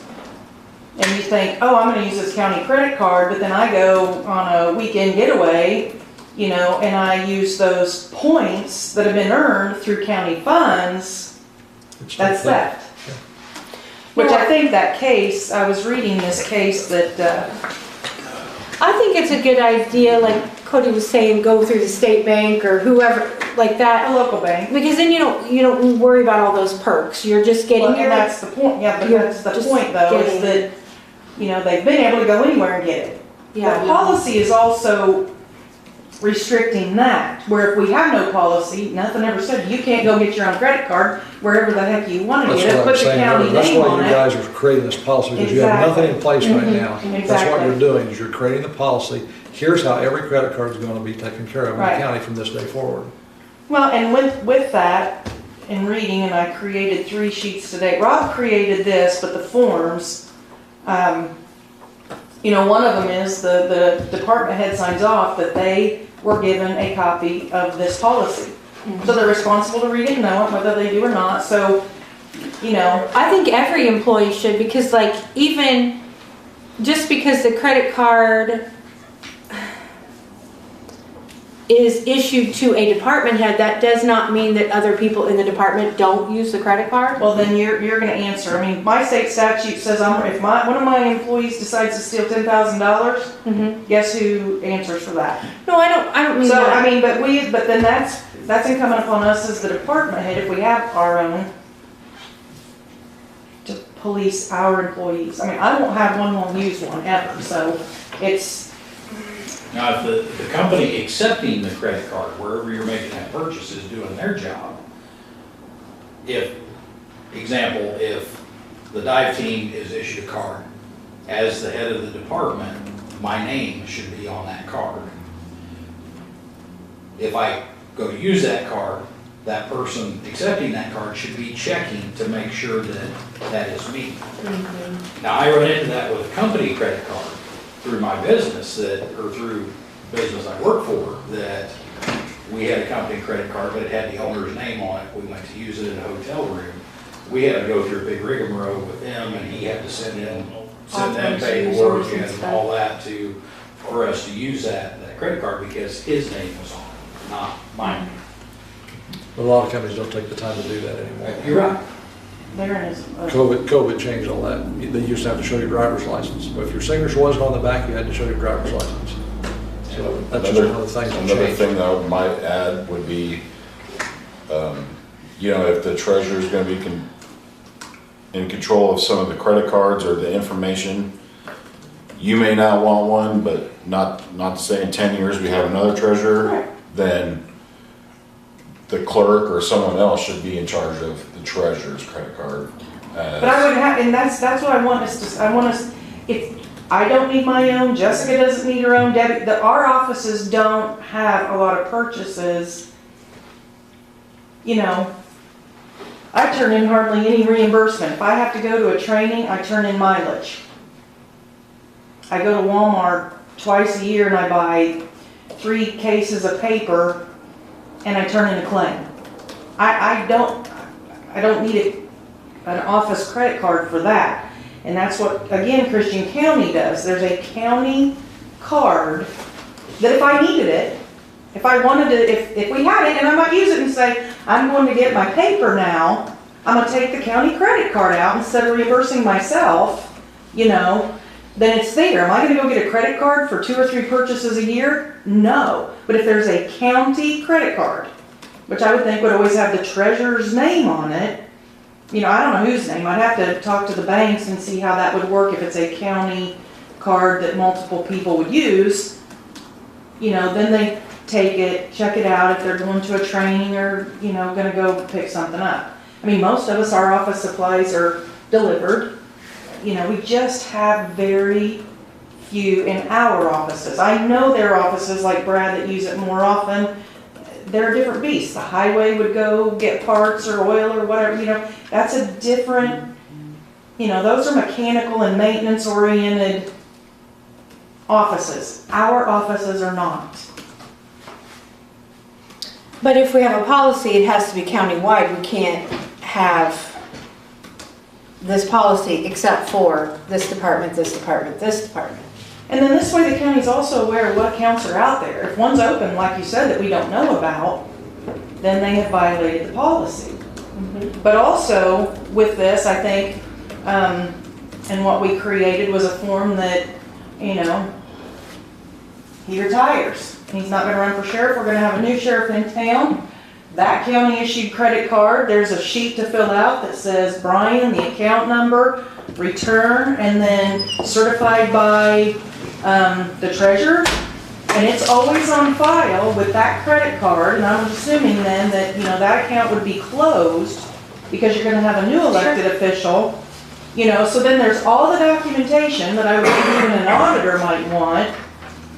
and you think, oh, I'm gonna use this county credit card, but then I go on a weekend getaway, you know, and I use those points that have been earned through county funds, It's that's like- theft. Which I think that case, I was reading this case that, I think it's a good idea, like Cody was saying, go through the state bank or whoever, like a that. local bank. Because then you don't worry about all those perks. You're just getting Well, your, and that's the point, yeah, but you're that's the just point though, is getting- that, you know, they've been able to go anywhere and get it. The yeah. policy is also restricting that, where if we have no policy, nothing ever said, you can't go get your own credit card wherever the heck you want to That's get it, what I'm put the saying, county that's name why on you it. guys are creating this policy, because you have nothing in place right Mhm, now. That's what exactly. you're doing, is you're creating the policy. Here's how every credit card is gonna be taken care of in the Right. county from this day forward. Well, and with that, in reading, and I created 3 sheets today, Rob created this, but the forms, you know, one of them is the department head signs off that they were given a copy of this policy. So they're responsible to read it and know it, whether they do or not, so, you know, I think every employee should, because like even just because the credit card is issued to a department head, that does not mean that other people in the department don't use the credit card. well, then you're gonna answer. I mean, my state statute says if one of my employees decides to steal $10,000, Mhm. guess who answers for that? No, I don't mean So, that. I mean, but then that's incumbent upon us as the department head, if we have our own, to police our employees. I mean, I won't have one, won't use one ever, so it's, now, if the company accepting the credit card, wherever you're making that purchase, is doing their job, if the dive team is issued a card, as the head of the department, my name should be on that card. If I go to use that card, that person accepting that card should be checking to make sure that that is me. Now, I run into that with a company credit card through my business or through business I work for, that we had a company credit card, but it had the owner's name on it. We went to use it in a hotel room. We had to go through a big rigmarole with them, and he had to send them paperwork and all that for us to use that credit card, because his name was on it, not mine. A lot of companies don't take the time to do that anymore. You're right. there is. COVID changed all that. They used to have to show your driver's license, but if your signature wasn't on the back, you had to show your driver's license. So that's just one of the things that Another changed. thing that I might add would be, you know, if the treasurer's gonna be in control of some of the credit cards or the information, you may not want one, but not to say in 10 years we have another treasurer, Right. then the clerk or someone else should be in charge of the treasurer's credit card. But I would have, and that's what I want us to, if, I don't need my own, Jessica doesn't need her own, Debbie, our offices don't have a lot of purchases. You know, I turn in hardly any reimbursement. If I have to go to a training, I turn in mileage. I go to Walmart twice a year and I buy 3 cases of paper and I turn in a claim. I don't need an office credit card for that. And that's what, again, Christian County does. There's a county card that if I needed it, if I wanted to, if we had it, and I might use it and say, I'm going to get my paper now, I'm gonna take the county credit card out instead of reimbursing myself, you know, then it's there. Am I gonna go get a credit card for 2 or 3 purchases a year? No. But if there's a county credit card, which I would think would always have the treasurer's name on it, you know, I don't know whose name. I'd have to talk to the banks and see how that would work if it's a county card that multiple people would use. You know, then they take it, check it out if they're going to a training or, you know, gonna go pick something up. I mean, most of us, our office supplies are delivered. You know, we just have very few in our offices. I know there are offices like Brad that use it more often. They're different beasts. The highway would go get parts or oil or whatever, you know, that's a different, you know, those are mechanical and maintenance oriented offices. Our offices are not. But if we have a policy, it has to be countywide. We can't have this policy except for this department, this department, this department. And then this way the county's also aware of what accounts are out there. If one's open, like you said, that we don't know about, then they have violated the policy. But also with this, I think, and what we created was a form that, you know, he retires. He's not gonna run for sheriff. We're gonna have a new sheriff in town. That county issued credit card, there's a sheet to fill out that says Brian, the account number, return, and then certified by the treasurer. And it's always on file with that credit card, and I'm assuming then that, you know, that account would be closed because you're gonna have a new elected official. You know, so then there's all the documentation that I would think even an auditor might want,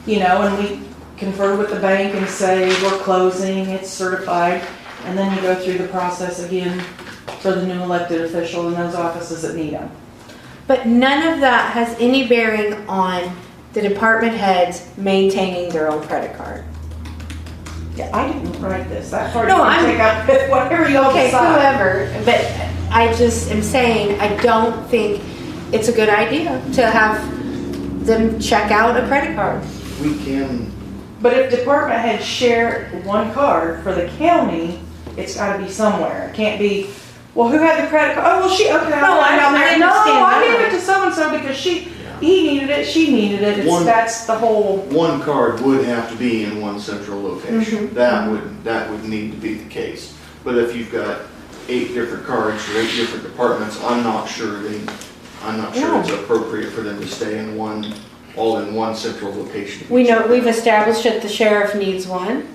you know, and we confer with the bank and say, we're closing, it's certified, and then you go through the process again for the new elected official in those offices that need them. But none of that has any bearing on the department heads maintaining their own credit card. Yeah, I didn't write this, that part No, you can I'm- take out, whatever y'all Okay, decide. whoever, but I just am saying, I don't think it's a good idea to have them check out a credit card. We can, But if department heads share one card for the county, it's gotta be somewhere. It can't be, well, who had the credit card? Oh, well, she, okay. No, I understand No, I that. gave it to so-and-so because he needed it, she needed it. It's, One- that's the whole, one card would have to be in one central location. Mm-hmm. That would need to be the case. But if you've got 8 different cards for 8 different departments, I'm not sure it's appropriate for them to stay in all in one central location. We know, we've established that the sheriff needs one.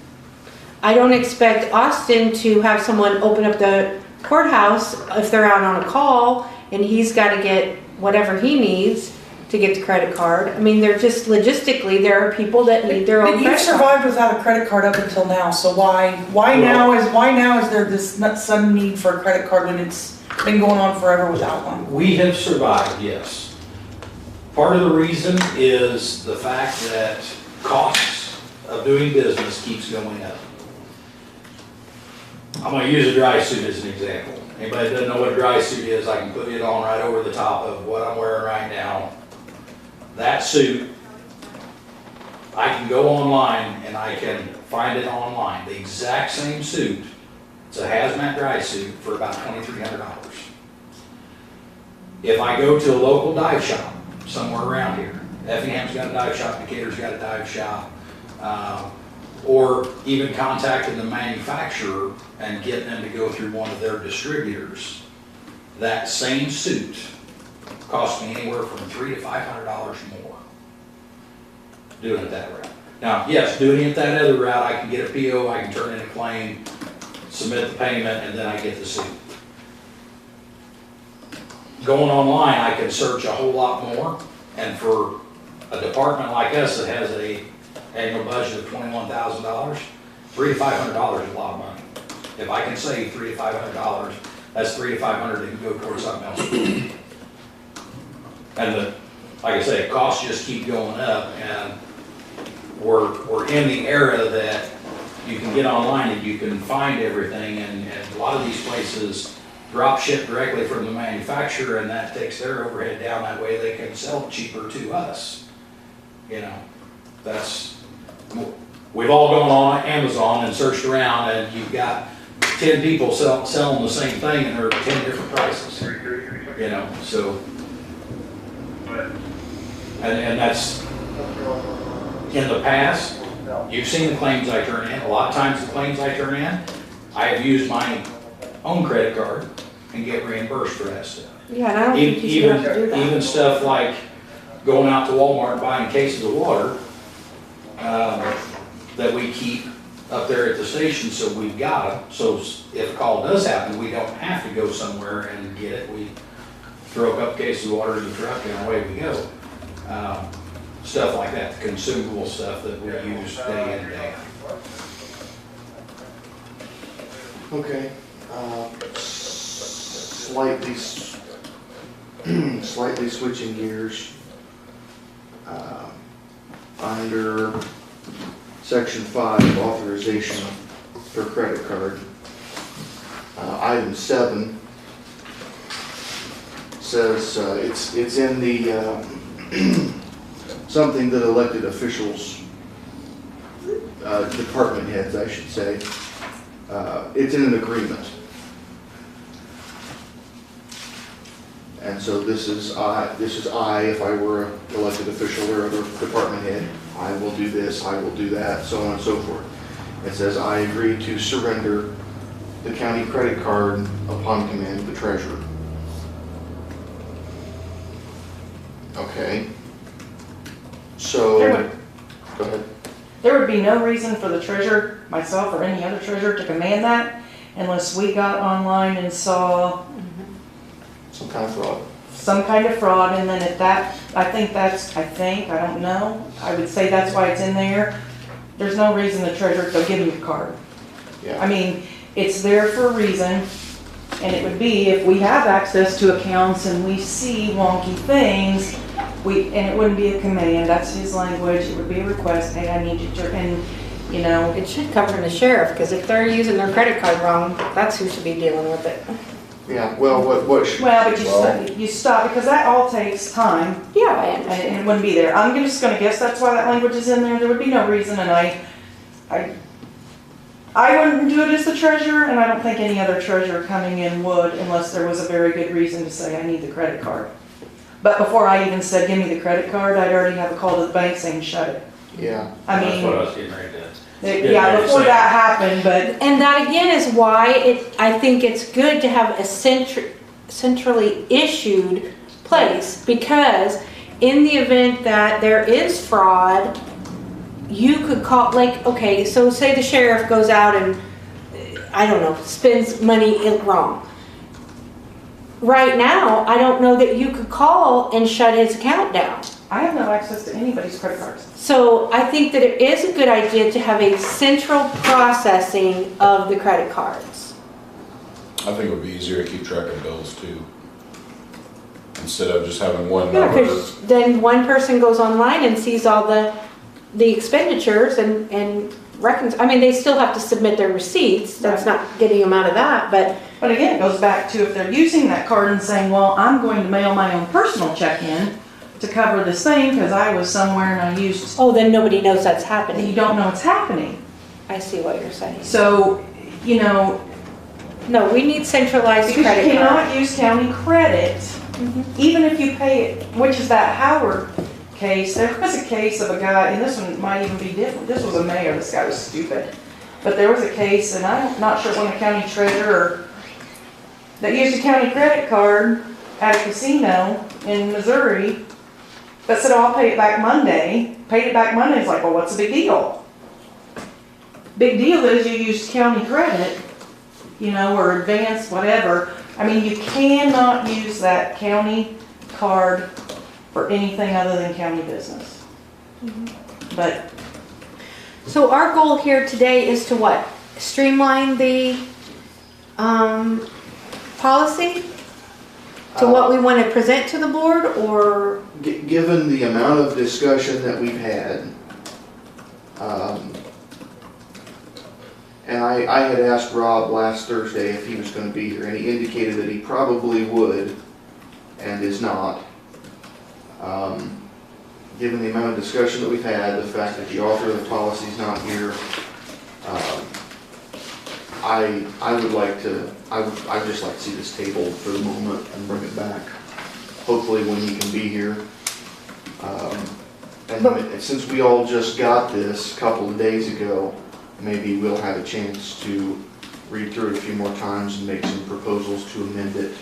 I don't expect Austin to have someone open up the courthouse if they're out on a call and he's gotta get whatever he needs to get the credit card. I mean, they're just logistically, there are people that need their own But you've credit card. survived without a credit card up until now, so why now is there this sudden need for a credit card when it's been going on forever without one? We have survived, yes. Part of the reason is the fact that costs of doing business keeps going up. I'm gonna use a dry suit as an example. Anybody that doesn't know what a dry suit is, I can put it on right over the top of what I'm wearing right now. That suit, I can go online and I can find it online, the exact same suit. It's a hazmat dry suit for about $2,300. If I go to a local dive shop somewhere around here, Effingham's got a dive shop, Decatur's got a dive shop, or even contacting the manufacturer and getting them to go through one of their distributors, that same suit cost me anywhere from $300 to $500 more. doing it that route. Now, yes, doing it that other route, I can get a PO, I can turn in a claim, submit the payment, and then I get the receipt. Going online, I can search a whole lot more, and for a department like us that has a annual budget of $21,000, $300 to $500 is a lot of money. If I can save $300 to $500, that's $300 to $500 that can go towards something else. And like I say, costs just keep going up, and we're in the era that you can get online and you can find everything, and a lot of these places drop ship directly from the manufacturer, and that takes their overhead down. That way they can sell it cheaper to us. You know, we've all gone on Amazon and searched around, and you've got 10 people selling the same thing, and they're 10 different prices. You know, so, and that's, in the past, you've seen the claims I turn in. A lot of times the claims I turn in, I have used my own credit card and get reimbursed for that stuff. Yeah, and I don't think you should have to do that. Even stuff like going out to Walmart and buying cases of water that we keep up there at the station, so we've got them. So if a call does happen, we don't have to go somewhere and get it. We throw a couple cases of water in the truck and away we go. Stuff like that, consumable stuff that we use day in and day out. Okay. Slightly switching gears. Under section 5, authorization for credit card. Item 7 says it's in the something that elected officials, department heads, I should say. It's in an agreement. And so this is I, if I were an elected official or other department head, I will do this, I will do that, so on and so forth. It says, I agree to surrender the county credit card upon command of the treasurer. Okay. So, go ahead. There would be no reason for the treasurer, myself or any other treasurer, to command that unless we got online and saw Some kind of fraud. some kind of fraud, and then at that, I don't know, I would say that's why it's in there. There's no reason the treasurer to give you a card. I Yeah. mean, it's there for a reason, and it would be if we have access to accounts and we see wonky things, and it wouldn't be a command, that's his language, it would be a request, hey, I need you to, and, you know. It should come from the sheriff, because if they're using their credit card wrong, that's who should be dealing with it. Yeah, well, what should... Well, but you stop, because that all takes time, Yeah, I understand. and it wouldn't be there. I'm just gonna guess that's why that language is in there, there would be no reason, and I wouldn't do it as the treasurer, and I don't think any other treasurer coming in would, unless there was a very good reason to say, I need the credit card. But before I even said, give me the credit card, I'd already have a call to the bank saying, shut it. Yeah. I That's what I mean, was getting ready to. yeah, before that happened, but And that again is why I think it's good to have a centrally issued place, because in the event that there is fraud, you could call, like, okay, so say the sheriff goes out and, I don't know, spends money wrong. Right now, I don't know that you could call and shut his account down. I have no access to anybody's credit cards. So I think that it is a good idea to have a central processing of the credit cards. I think it would be easier to keep track of bills too. Instead of just having one Yeah, number. because then one person goes online and sees all the expenditures and reckons, I mean, they still have to submit their receipts, that's not getting them out of that, but But again, it goes back to if they're using that card and saying, well, I'm going to mail my own personal check in to cover this thing because I was somewhere and I used, oh, then nobody knows that's you happening. don't know what's happening. I see what you're saying. So, you know, No, we need centralized because you credit card. cannot use county credit, even if you pay it, which is that Howard case. There was a case of a guy, and this one might even be different. This was a mayor, this guy was stupid. But there was a case, and I'm not sure when the county treasurer that used a county credit card at a casino in Missouri, but said, oh, I'll pay it back Monday. Paid it back Monday. It's like, well, what's the big deal? Big deal is you used county credit, you know, or advance, whatever. I mean, you cannot use that county card for anything other than county business. But So our goal here today is to what? Streamline the policy to what we want to present to the board, or? Given the amount of discussion that we've had, and I had asked Rob last Thursday if he was gonna be here, and he indicated that he probably would, and is not. Given the amount of discussion that we've had, the fact that the author of the policy's not here, I'd just like to see this tabled for the moment and bring it back, hopefully when he can be here. And since we all just got this a couple of days ago, maybe we'll have a chance to read through it a few more times and make some proposals to amend it.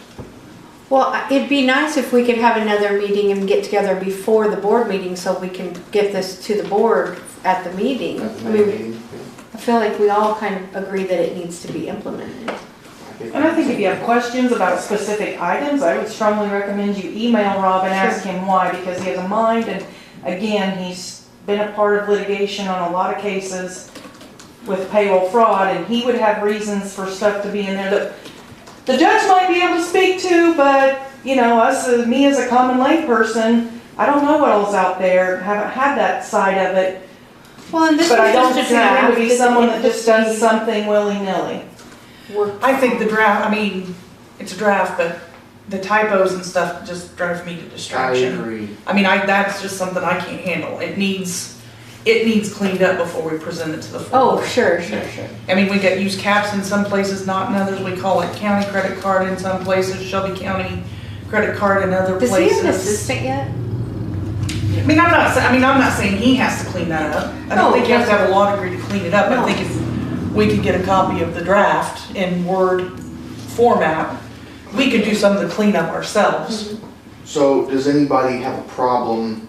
Well, it'd be nice if we could have another meeting and get together before the board meeting so we can get this to the board at the meeting. At the I May mean, meeting. I feel like we all kind of agree that it needs to be implemented. And I think if you have questions about specific items, I would strongly recommend you email Rob and ask him why, because he has a mind, and again, he's been a part of litigation on a lot of cases with payroll fraud, and he would have reasons for stuff to be in there that the judge might be able to speak to, but, you know, me as a common lay person, I don't know what all's out there, haven't had that side of it. Well, and this But I was don't just see a him draft. to be someone that just does something willy-nilly. I think the draft, I mean, it's a draft, but the typos and stuff just drive me to I distraction. agree. I mean, that's just something I can't handle. It needs cleaned up before we present it to the Oh, floor. sure. I mean, we get used caps in some places, not in others. We call it county credit card in some places, Shelby County credit card in other Does places. he have an assistant yet? I mean, I'm not saying he has to clean that up. I No, don't think you have to have a law degree to clean it up. No. I think if we could get a copy of the draft in Word format, we could do some of the cleanup ourselves. So does anybody have a problem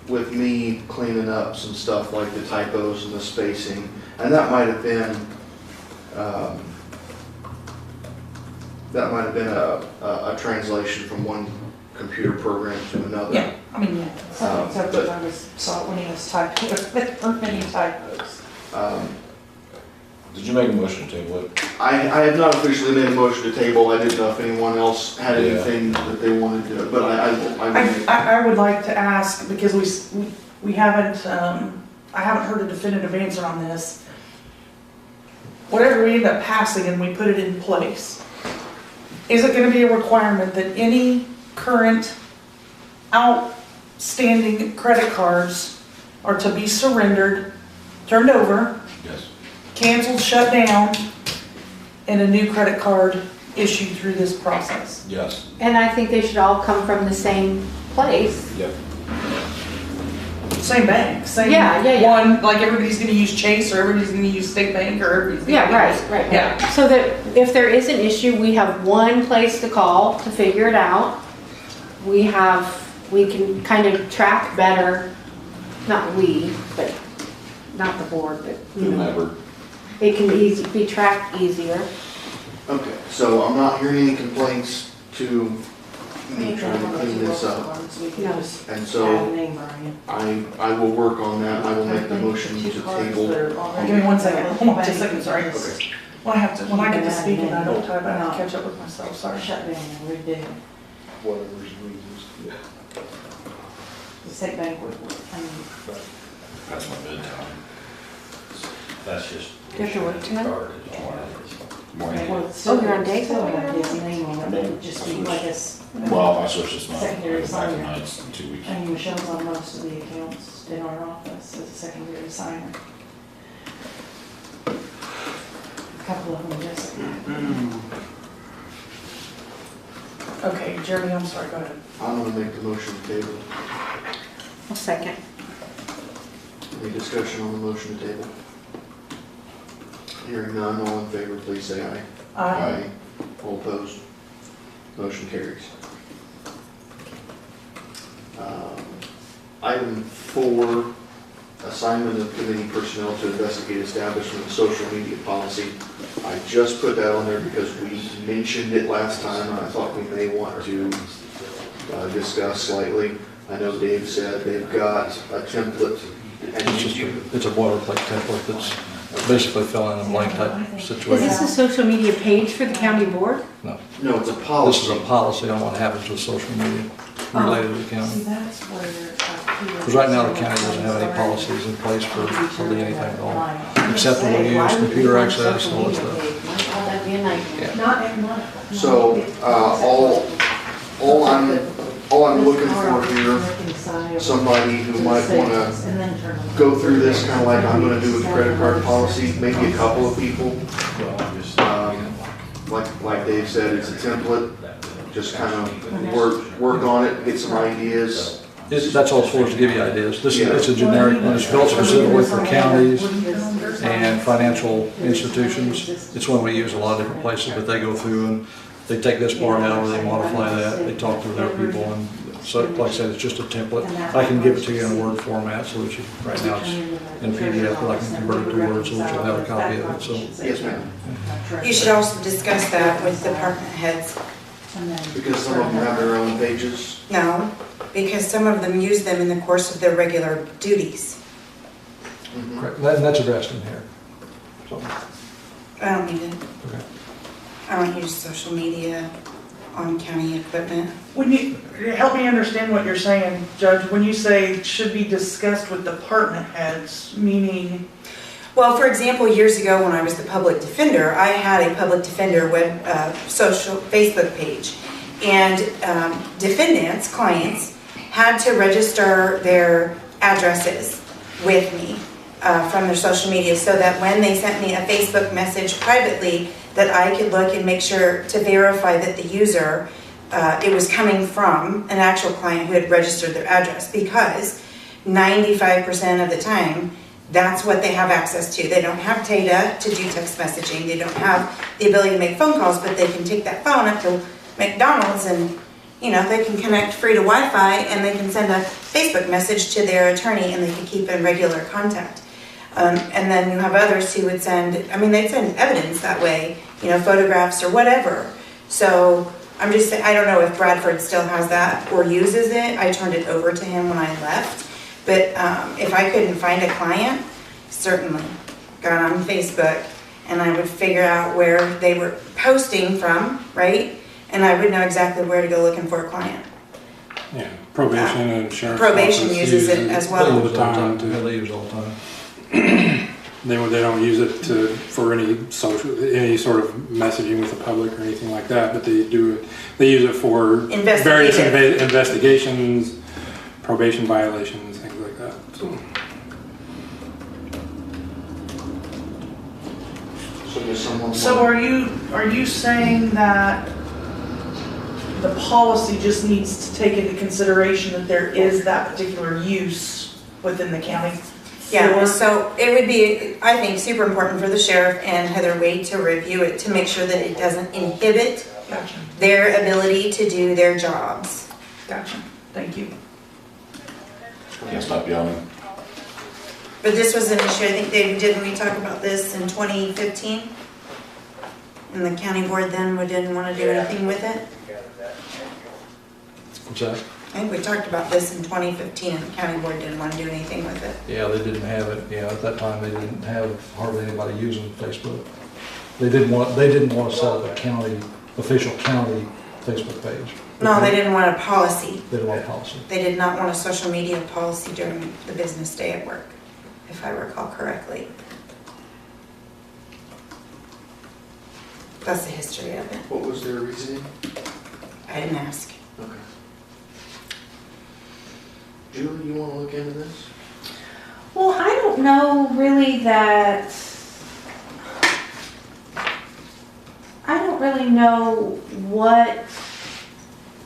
with me cleaning up some stuff like the typos and the spacing? And that might have been a translation from one computer program to another. Yeah, I mean, yeah. Except that I saw it when he was typing, there weren't many typos. Did you make a motion to table it? I have not officially made a motion to table. I didn't know if anyone else had Yeah. anything that they wanted to, but I will. I would like to ask, because we haven't, I haven't heard a definitive answer on this. Whatever we end up passing and we put it in place, is it gonna be a requirement that any current outstanding credit cards are to be surrendered, turned over, Yes. canceled, shut down, and a new credit card issued through this process? Yes. And I think they should all come from the same place. Yep. Same bank, same Yeah. one, like everybody's gonna use Chase, or everybody's gonna use State Bank, or everybody's gonna Yeah, use. right. Yeah. So that if there is an issue, we have one place to call to figure it out. We can kind of track better, not we, but, not the board, but, you know. Whomever. It can be tracked easier. Okay, so I'm not hearing any complaints to me trying to clean this up. No. And so I will work on that. I will make the motion to table. Give me one second, hold on just a second, sorry. Okay. When I get to speaking, I don't type, I have to catch up with myself, sorry. Shut down and redo. Whatever's reasons. Yeah. The state bank would, I mean, That's my bid time. That's just. You have to work tonight? Card is all it is. Morning. well, it's still, you're on day still call? have his name on it, it would just be like a. Well, I switched this month. Secondary Back signer. to nights in 2 weeks. I mean, Michelle's on most of the accounts in our office as a secondary signer. A couple of them just. Okay, Jeremy, I'm sorry, go ahead. I'm gonna make the motion to table. A second. Any discussion on the motion to table? Hearing none, all in favor, please say aye. All opposed? Motion carries. Item 4, assignment of committee personnel to investigate establishment of social media policy. I just put that on there because we mentioned it last time, and I thought we may want to discuss slightly. I know Dave said they've got a template, and It's a boilerplate template that's basically fill in a blank type Is situation. this a social media page for the county board? No, no, it's a this is policy. a policy on what happens with social media related to the county. that's where. Because right now, the county doesn't have any policies in place for hardly anything at all, except when we use computer access and all that stuff. Yeah. So, all I'm looking for here, somebody who might wanna go through this kind of like I'm gonna do with credit card policy, maybe a couple of people. Like Dave said, it's a template, just kind of work on it, get some ideas. That's all it's for, is to give you ideas. It's a generic one, it's built specifically for counties and financial institutions. It's one we use a lot of different places, but they go through and they take this part out, or they modify that, they talk to their people, and so, like I said, it's just a template. I can give it to you in a Word format, so that you, right now it's in PDF, but I can convert it to Word, so that you'll have a copy of it, so. Yes, ma'am. You should also discuss that with department heads. Because some of them have their own pages. No, because some of them use them in the course of their regular duties. Correct, and that's addressed in here. So, I don't need it. okay. I don't use social media on county equipment. When you, help me understand what you're saying, Judge, when you say should be discussed with department heads, meaning? Well, for example, years ago when I was the public defender, I had a public defender social Facebook page. And defendants, clients, had to register their addresses with me from their social media so that when they sent me a Facebook message privately, that I could look and make sure to verify that the user, it was coming from an actual client who had registered their address, because 95% of the time, that's what they have access to. They don't have data to do text messaging. They don't have the ability to make phone calls, but they can take that phone up to McDonald's and, they can connect free to Wi-Fi and they can send a Facebook message to their attorney and they can keep in regular contact. And then you have others who would they'd send evidence that way, photographs or whatever. So I'm just saying, I don't know if Bradford still has that or uses it. I turned it over to him when I left. But if I couldn't find a client, certainly got on Facebook and I would figure out where they were posting from, right? And I would know exactly where to go looking for a client. Yeah, probation and sheriff's Probation office uses it as well. all the time. Yeah, they use it all the time. They don't use it for any sort of messaging with the public or anything like that, but they do it. They use it for various investigations, probation violations, things like that. So does someone? So are you saying that the policy just needs to take into consideration that there is that particular use within the county? Yeah, so it would be, I think, super important for the sheriff and Heather Wade to review it to make sure that it doesn't inhibit Gotcha. their ability to do their jobs. Gotcha. Thank you. Yes, might be on it. But this was an issue, I think, David, didn't we talk about this in 2015? And the county board then didn't want to do anything with it? What's that? I think we talked about this in 2015 and the county board didn't want to do anything with it. Yeah, they didn't have it, at that time, they didn't have hardly anybody using Facebook. They didn't want to set up a official county Facebook page. No, they didn't want a policy. They didn't want a policy. They did not want a social media policy during the business day at work, if I recall correctly. That's the history of it. What was their reasoning? I didn't ask. Okay. Julie, you want to look into this? Well, I don't know really that, I don't really know what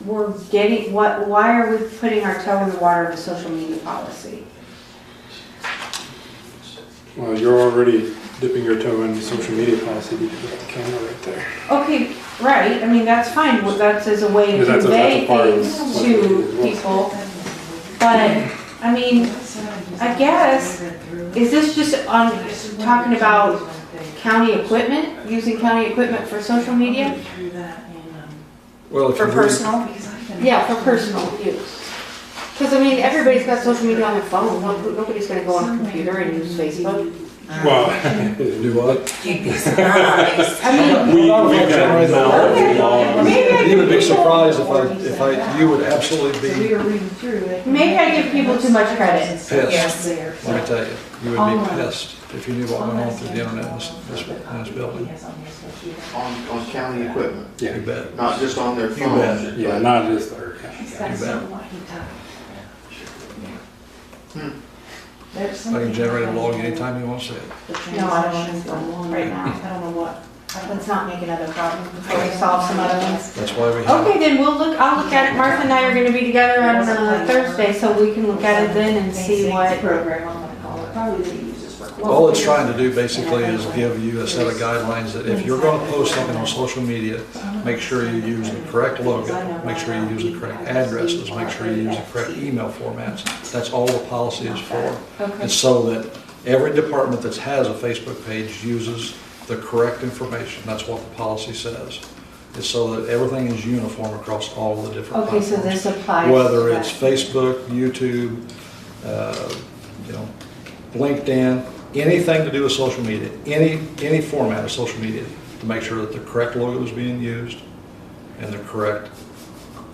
we're getting, why are we putting our toe in the water of a social media policy? Well, you're already dipping your toe in social media policy because you got the camera right there. Okay, right, I mean, that's fine, that's as a way to That's a convey part of things what it to is. people. but, I mean, I guess, is this just on, talking about county equipment, using county equipment for social media? Well, if For you read, personal? Yeah, for personal use. Because, I mean, everybody's got social media on their phone, nobody's gonna go on a computer and use Facebook. Well, do what? You'd be surprised. I mean, Maybe I give You would be people- surprised you would absolutely be Maybe I give people too much credit. pissed. Yes. Let me tell you, you would be pissed if you knew what went on through the internet in this building. On county equipment, You yeah, bet. not just on their You phone. bet. yeah, not just our. You bet. I can I generate a log anytime you want to see it. No, I don't want to right now. I don't know what. Let's not make another problem before we solve some other ones. That's why we have. Okay, then I'll look at it. Martha and I are gonna be together on Thursday, so we can look at it then and see what. Program, I'm gonna call it, probably that he uses for. All it's trying to do basically is give you a set of guidelines that if you're going to post something on social media, make sure you use the correct logo, make sure you use the correct addresses, make sure you use the correct email formats. That's all the policy is for. Okay. It's so that every department that has a Facebook page uses the correct information. That's what the policy says. It's so that everything is uniform across all the different Okay, so platforms. this applies. Whether to it's that. Facebook, YouTube, LinkedIn, anything to do with social media, any format of social media, to make sure that the correct logo is being used and the correct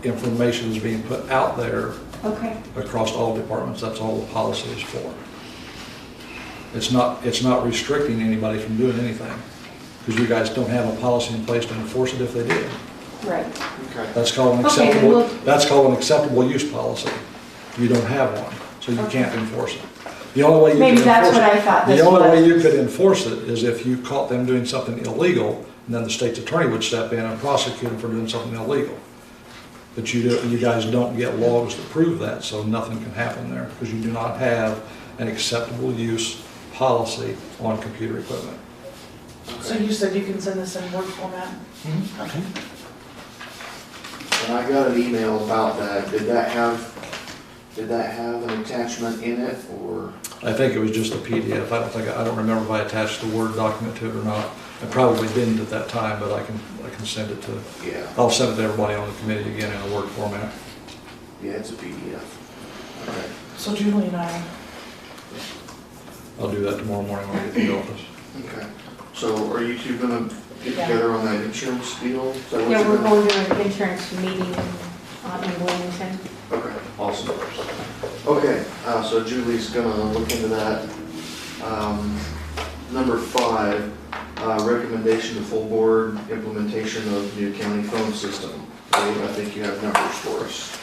information is being put out there Okay, across all departments. That's all the policy is for. It's not restricting anybody from doing anything, because you guys don't have a policy in place to enforce it if they did. right. Okay. That's called an Okay, then acceptable, we'll- that's called an acceptable use policy. You don't have one, so you can't enforce it. The only way you can Maybe that's enforce what it, I thought the this only way was. you could enforce it is if you caught them doing something illegal, and then the state's attorney would step in and prosecute them for doing something illegal. But you guys don't get logs to prove that, so nothing can happen there, because you do not have an acceptable use policy on computer equipment. So you said you can send this in Word format? Okay. And I got an email about that. Did that have an attachment in it, or? I think it was just a PDF. I don't remember if I attached the Word document to it or not. I probably didn't at that time, but I can send it to, Yeah, I'll send it to everybody on the committee again in a Word format. yeah, it's a PDF. Okay. So Julie and I, I'll do that tomorrow morning when I get to the office. Okay. So are you two gonna get Yeah. together on that insurance deal? Is that what Yeah, you're we're gonna- going to an insurance meeting in Wilmington. Okay, awesome. Okay, so Julie's gonna look into that. Number 5, recommendation to full board implementation of new county phone system. Dave, I think you have numbers for us.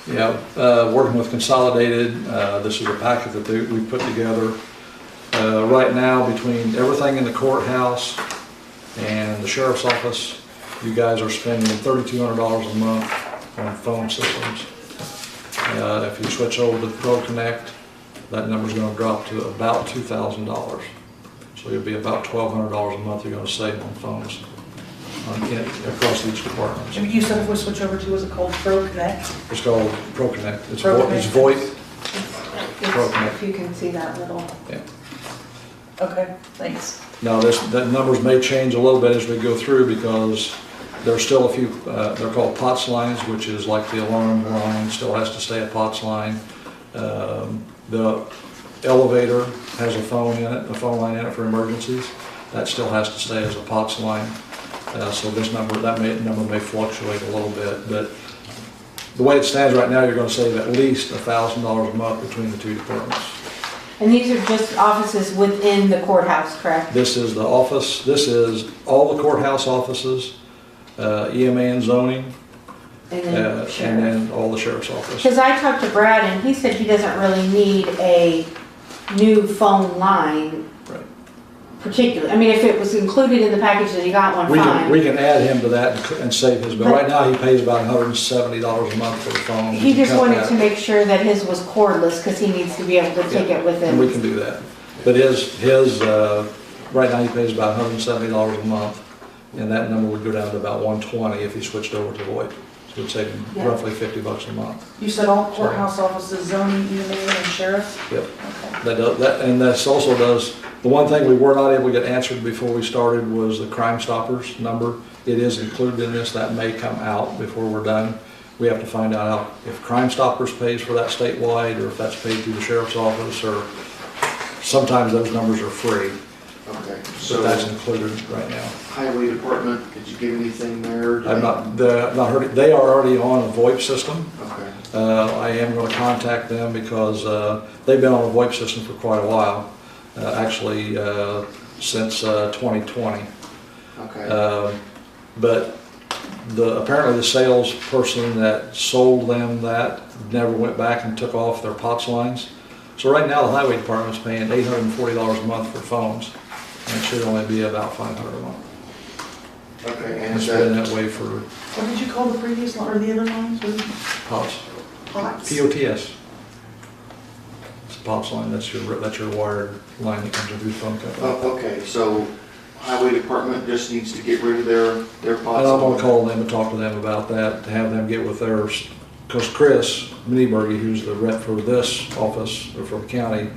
Yeah, working with Consolidated, this is a packet that we put together. Right now, between everything in the courthouse and the sheriff's office, you guys are spending $3,200 a month on phone systems. If you switch over to ProConnect, that number's gonna drop to about $2,000. So it'll be about $1,200 a month you're gonna save on phones across each department. you said if we switch over to, is it called Pro Connect? It's called ProConnect. It's ProConnect. VoIP. If you can see that little. Okay, thanks. Now, that numbers may change a little bit as we go through, because there's still a few, they're called POTS lines, which is like the alarm line, still has to stay a POTS line. The elevator has a phone in it, a phone line in it for emergencies. That still has to stay as a POTS line. So this number, number may fluctuate a little bit, but the way it stands right now, you're gonna save at least $1,000 a month between the two departments. And these are just offices within the courthouse, correct? This is the office, this is all the courthouse offices, EMA and zoning, And and then sheriff. then all the sheriff's office. Because I talked to Brad and he said he doesn't really need a new phone line. Right. Particularly, I mean, if it was included in the package that he got one, We fine. can add him to that and save his, but right now he pays about $170 a month for the phone. He just Cut wanted that. to make sure that his was cordless because he needs to be able to take it with And we him. can do that. But right now he pays about $170 a month, and that number would go down to about $120 if he switched over to VoIP. So it would save them Yeah. roughly $50 a month. You said all courthouse offices, zoning, EMA, and sheriff? Yep. Okay. That does, that, and that's also does, the one thing we were not able to get answered before we started was the Crime Stoppers number. It is included in this, that may come out before we're done. We have to find out if Crime Stoppers pays for that statewide, or if that's paid through the sheriff's office, or sometimes those numbers are free, Okay, so that's so included right now. highway department, did you get anything there? I've not heard, they are already on a VoIP system. Okay, I am gonna contact them because, they've been on a VoIP system for quite a while, actually, since, 2020. okay. But apparently the salesperson that sold them that never went back and took off their POTS lines. So right now, the highway department's paying $840 a month for phones, and it should only be about $500 a month. Okay, and It's is been that, that way for What did you call the previous line, or the other lines? What did you- POTS. POTS? POTS. It's a POTS line, that's your wired line that comes in through the phone company. oh, okay, so highway department just needs to get rid of their And pots? I'm gonna call them and talk to them about that, to have them get with theirs, because Chris Minibergy, who's the rep for this office, or for the county,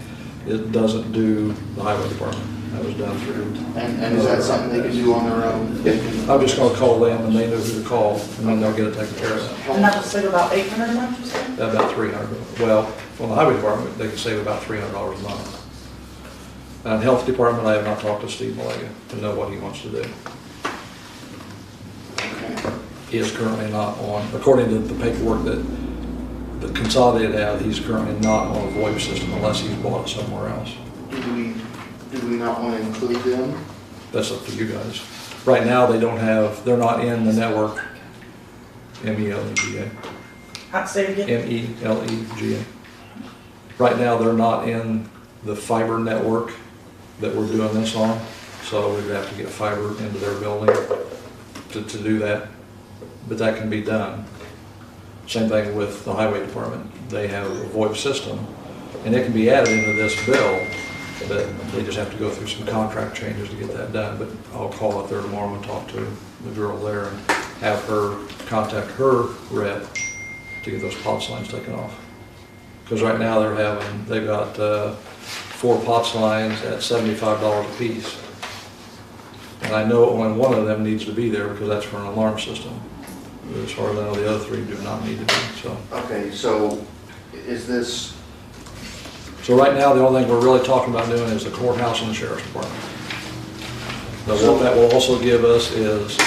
it doesn't do the highway department. That was done through. And is that something they can do on their own? I'm just gonna call them and they know who to call, and then they'll get it taken care of. And that would save about 800 a month, you said? About 300. Well, from the highway department, they can save about $300 a month. And health department, I have not talked to Steve Malaga to know what he wants to do. Okay. He is currently not on, according to the paperwork that the Consolidated have, he's currently not on a VoIP system unless he's bought it somewhere else. Do we not want to include them? That's up to you guys. Right now, they're not in the network, MELEGA, Say it again? MELEGA. Right now, they're not in the fiber network that we're doing this on, so we'd have to get fiber into their building to do that, but that can be done. Same thing with the highway department. They have a VoIP system, and it can be added into this bill, but they just have to go through some contract changes to get that done. But I'll call up there tomorrow and talk to the girl there and have her contact her rep to get those POTS lines taken off. Because right now they've got 4 POTS lines at $75 a piece. And I know only one of them needs to be there because that's for an alarm system. As far as I know, the other 3 do not need to be, so. Okay, so is this, So right now, the only thing we're really talking about doing is the courthouse and the sheriff's department. But what that will also give us is,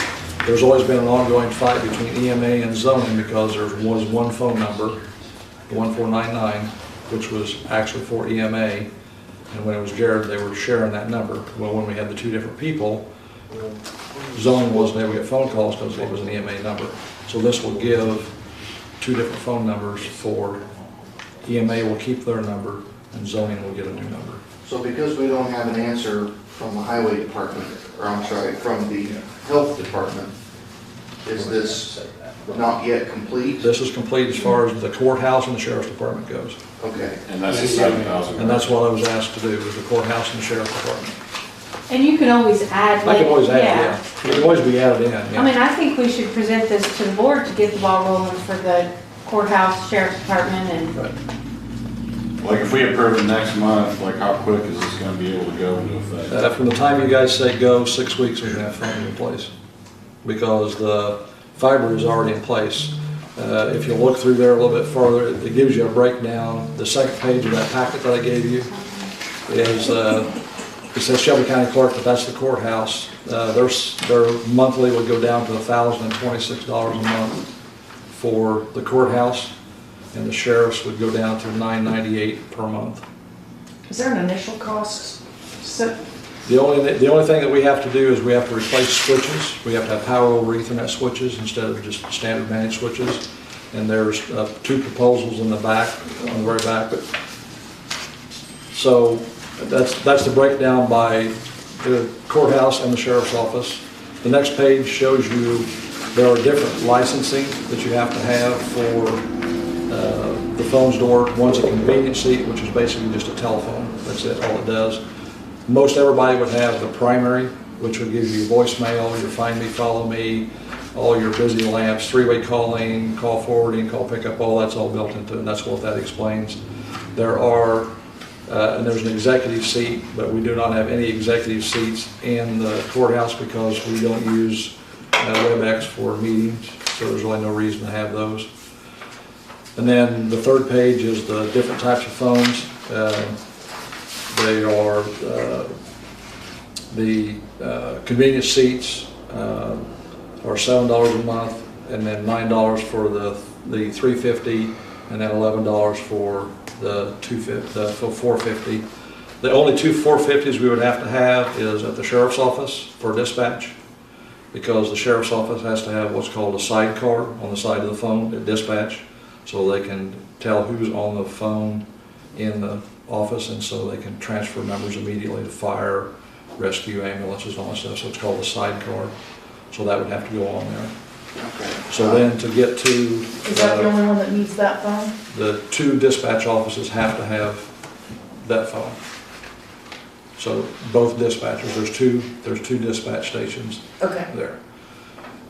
there's always been an ongoing fight between EMA and zoning because there was one phone number, the 1499, which was actually for EMA. And when it was Jared, they were sharing that number. Well, when we had the 2 different people, zoning wasn't able to get phone calls because it was an EMA number. So this will give 2 different phone numbers for EMA will keep their number and zoning will get a new number. so because we don't have an answer from the highway department, or I'm sorry, from the health department, is this not yet complete? This is complete as far as the courthouse and the sheriff's department goes. Okay, And that's the 7,000. And that's what I was asked to do, was the courthouse and the sheriff's department. And you can always add. I can always add, Yeah. yeah. It can always be added in, I yeah. mean, I think we should present this to the board to get the ball rolling for the courthouse, sheriff's department, and Right. Like if we approve it next month, like how quick is this gonna be able to go into effect? From the time you guys say go, 6 weeks, we can have phones in place. Because the fiber is already in place. If you look through there a little bit further, it gives you a breakdown. The second page of that packet that I gave you is, it says Shelby County Clerk, but that's the courthouse. Their monthly would go down to $1,026 a month for the courthouse, and the sheriff's would go down to $998 per month. Is there an initial cost? So, The only thing that we have to do is we have to replace switches. We have to have power over Ethernet switches instead of just standard managed switches. And there's 2 proposals in the back, on the very back. So that's the breakdown by the courthouse and the sheriff's office. The next page shows you there are different licensing that you have to have for the phones to work. One's a convenience seat, which is basically just a telephone. That's it, all it does. Most everybody would have the primary, which would give you voicemail, your find me, follow me, all your busy lamps, three-way calling, call forwarding, call pickup, all that's all built into it, and that's what that explains. There are, and there's an executive seat, but we do not have any executive seats in the courthouse because we don't use WebEx for meetings, so there's really no reason to have those. And then the third page is the different types of phones. They are the convenience seats are $7 a month, and then $9 for the 350, and then $11 for the 450. The only two 450s we would have to have is at the sheriff's office for dispatch, because the sheriff's office has to have what's called a sidecar on the side of the phone at dispatch, so they can tell who's on the phone in the office, and so they can transfer numbers immediately to fire, rescue, ambulances, and all that stuff. So it's called a sidecar. So that would have to go on there. Okay. So then to get to Is that the only one that needs that phone? the two dispatch offices have to have that phone. So both dispatchers, there's two dispatch stations Okay. there.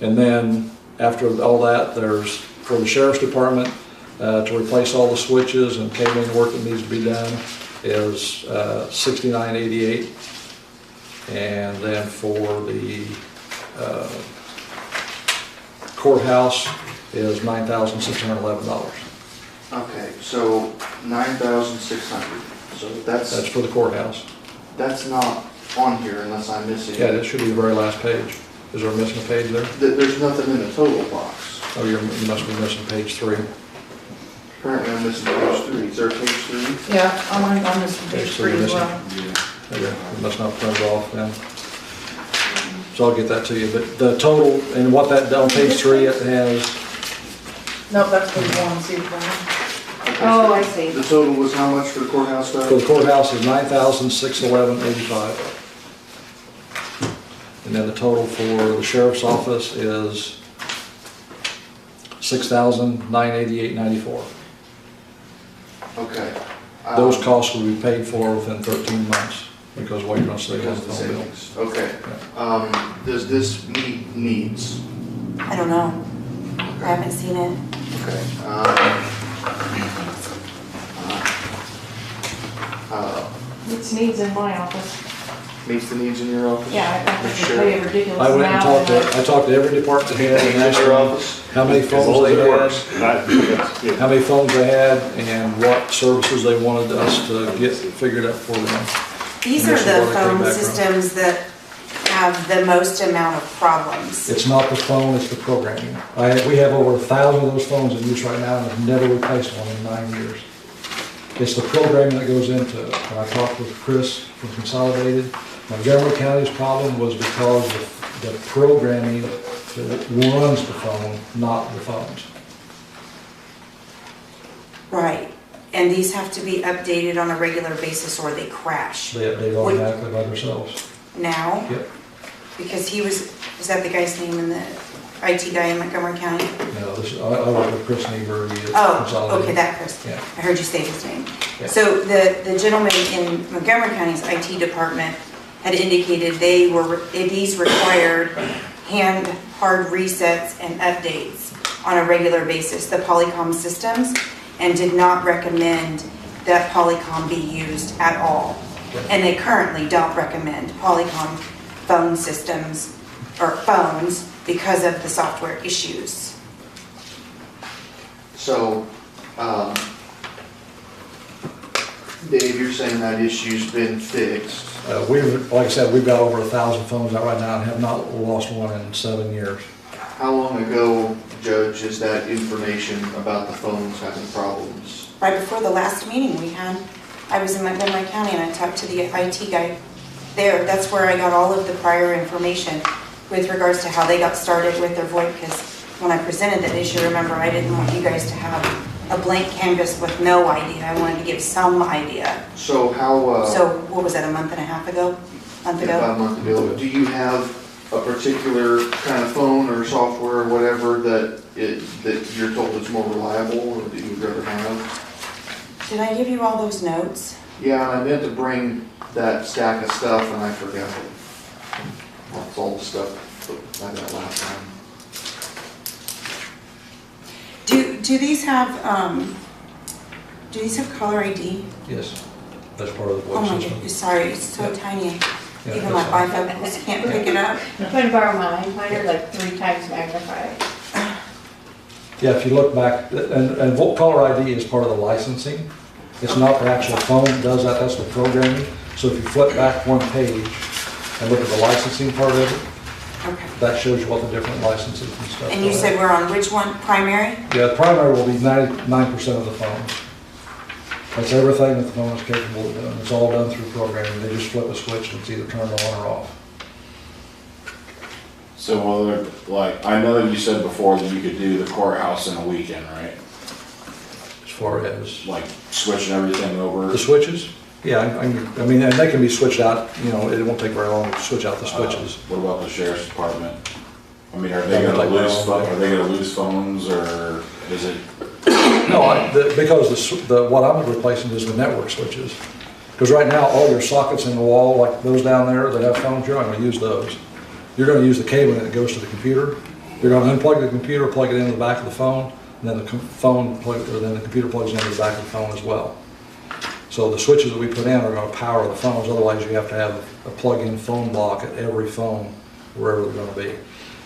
And then after all that, there's, for the sheriff's department, to replace all the switches and cabling work that needs to be done is $69.88. And then for the courthouse is $9,611. Okay, so 9,600. So That's for the courthouse. that's not on here unless I'm missing. Yeah, that should be the very last page. Is there a missing a page there? There's nothing in the total box. Oh, you must be missing page 3. Apparently I'm missing page 3. Is there page 3? Yeah, I'm missing page So you're 3 as missing- well. Okay, you must not print it off then. So I'll get that to you, but the total, and what that, on page 3, it has, No, that's page 1, see if I. Okay, Oh, so I see. The total was how much for the courthouse stuff? for the courthouse is $9,611.85. And then the total for the sheriff's office is $6,988.94. Okay. Those costs will be paid for within 13 months, because what you're gonna save on the Because of the phone bill. savings. Okay. Does this meet needs? I don't know. I haven't seen it. Okay. It's needs in my office. Meets the needs in your office? Yeah, I have to Sure. pay a ridiculous I amount. went and I talked to every department head and asked Your them office? how many As phones long as they it had, works. Yeah. how many phones they had, and what services they wanted us to get figured out for them. These And are this is the where they came phone back from. systems that have the most amount of problems. It's not the phone, it's the programming. We have over 1,000 of those phones in use right now, and have never replaced one in 9 years. It's the programming that goes into it. When I talked with Chris from Consolidated, Montgomery County's problem was because of the programming that runs the phone, not the phones. Right. And these have to be updated on a regular basis or they crash. They update automatically by themselves. Now? Yep. Because he was, is that the guy's name in the IT guy in Montgomery County? No, I work with Chris Niebuhr at Oh, Consolidated. okay, that Chris. Yeah. I heard you say his name. Yeah. So the gentleman in Montgomery County's IT department had indicated these required hard resets and updates on a regular basis, the Polycom systems, and did not recommend that Polycom be used at all. And they currently don't recommend Polycom phone systems or phones because of the software issues. So, Dave, you're saying that issue's been fixed. Like I said, we've got over 1,000 phones out right now and have not lost one in 7 years. How long ago, Judge, is that information about the phones having problems? Right before the last meeting we had, I was in Montgomery County and I talked to the IT guy there. That's where I got all of the prior information with regards to how they got started with their VoIP, because when I presented that issue, remember, I didn't want you guys to have a blank canvas with no idea. I wanted to give some idea. So how, So what was that, a month and a half ago? Month ago? about a month ago, do you have a particular kind of phone or software or whatever that you're told is more reliable or that you would rather have? Did I give you all those notes? Yeah, and I meant to bring that stack of stuff and I forgot it. That's all the stuff that I got last time. do these have caller ID? Yes, that's part of the Oh voice my system. goodness, sorry, it's so Yeah. tiny. Yeah, Even my that's fine. bifocals can't pick it up. I'm going to borrow mine. Mine are like 3 times magnified. Yeah, if you look back, and caller ID is part of the licensing. It's not the actual phone that does that, that's the programming. So if you flip back one page and look at the licensing part of it, Okay. that shows you what the different licenses and stuff are. And you said we're on which one, primary? Yeah, the primary will be 99% of the phones. That's everything that the phone is capable of doing. It's all done through programming. They just flip a switch and it's either turned on or off. So, well, like, I know that you said before that you could do the courthouse in a weekend, right? As far as Like switching everything over. the switches, yeah, I mean, and they can be switched out, you know, it won't take very long to switch out the switches. What about the sheriff's department? I mean, are they gonna lose phones, or is it? No, because what I'm replacing is the network switches. Because right now, all your sockets in the wall, like those down there that have phones, you're not gonna use those. You're gonna use the cabling that goes to the computer. You're gonna unplug the computer, plug it into the back of the phone, and then the computer plugs into the back of the phone as well. So the switches that we put in are gonna power the phones, otherwise you have to have a plug-in phone block at every phone, wherever they're gonna be.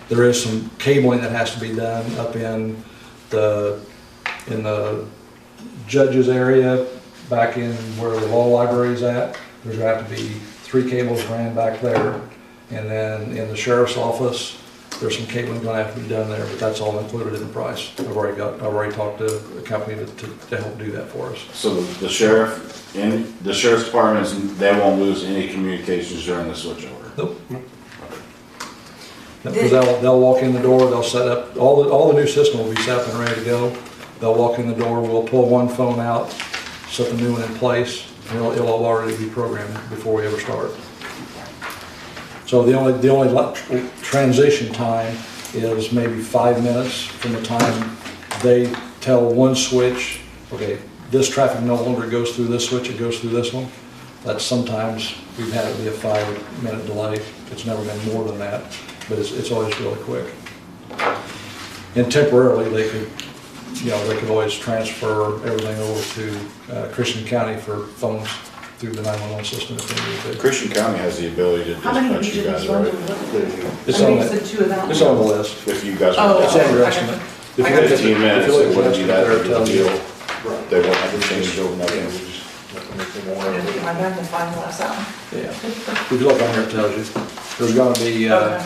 There is some cabling that has to be done up in the judge's area, back in where the law library is at. There's gonna have to be 3 cables ran back there. And then in the sheriff's office, there's some cabling gonna have to be done there, but that's all included in the price. I've already talked to a company to help do that for us. So the sheriff, in the sheriff's departments, they won't lose any communications during the switchover? Nope. Because they'll walk in the door, they'll set up, all the new system will be set up and ready to go. They'll walk in the door, we'll pull one phone out, set the new one in place, and it'll already be programmed before we ever start. So the only transition time is maybe 5 minutes from the time they tell one switch, okay, this traffic no longer goes through this switch, it goes through this one. That's sometimes, we've had it be a 5-minute delay. It's never been more than that, but it's always really quick. And temporarily, they could always transfer everything over to Christian County for phones through the 911 system if they need to. Christian County has the ability to How many dispatch you uses guys, right? It's I on think you the, said 2 of them. it's on the list. If you guys Oh, were It's on down your I estimate. gotcha. If you I look got at- 15 if minutes, you look it at wouldn't the be that estimate big there, of a it tells you. deal. They won't have to change it over nothing. I'm gonna get my magnifying glass out. Yeah, if you look on here, it tells you. There's gonna be, Okay.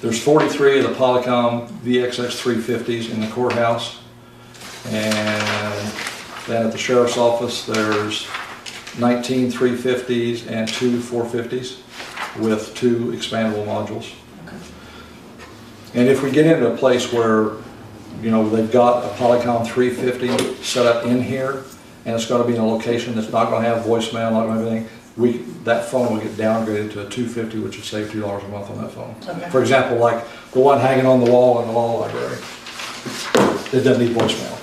there's 43 of the Polycom VXX 350s in the courthouse. And then at the sheriff's office, there's 19 350s and 2 450s with 2 expandable modules. And if we get into a place where, you know, they've got a Polycom 350 set up in here, and it's gonna be in a location that's not gonna have voicemail, not gonna have anything, that phone will get downgraded to a 250, which would save $2 a month on that phone. Okay. For example, like the one hanging on the wall in the law library, it doesn't need voicemail.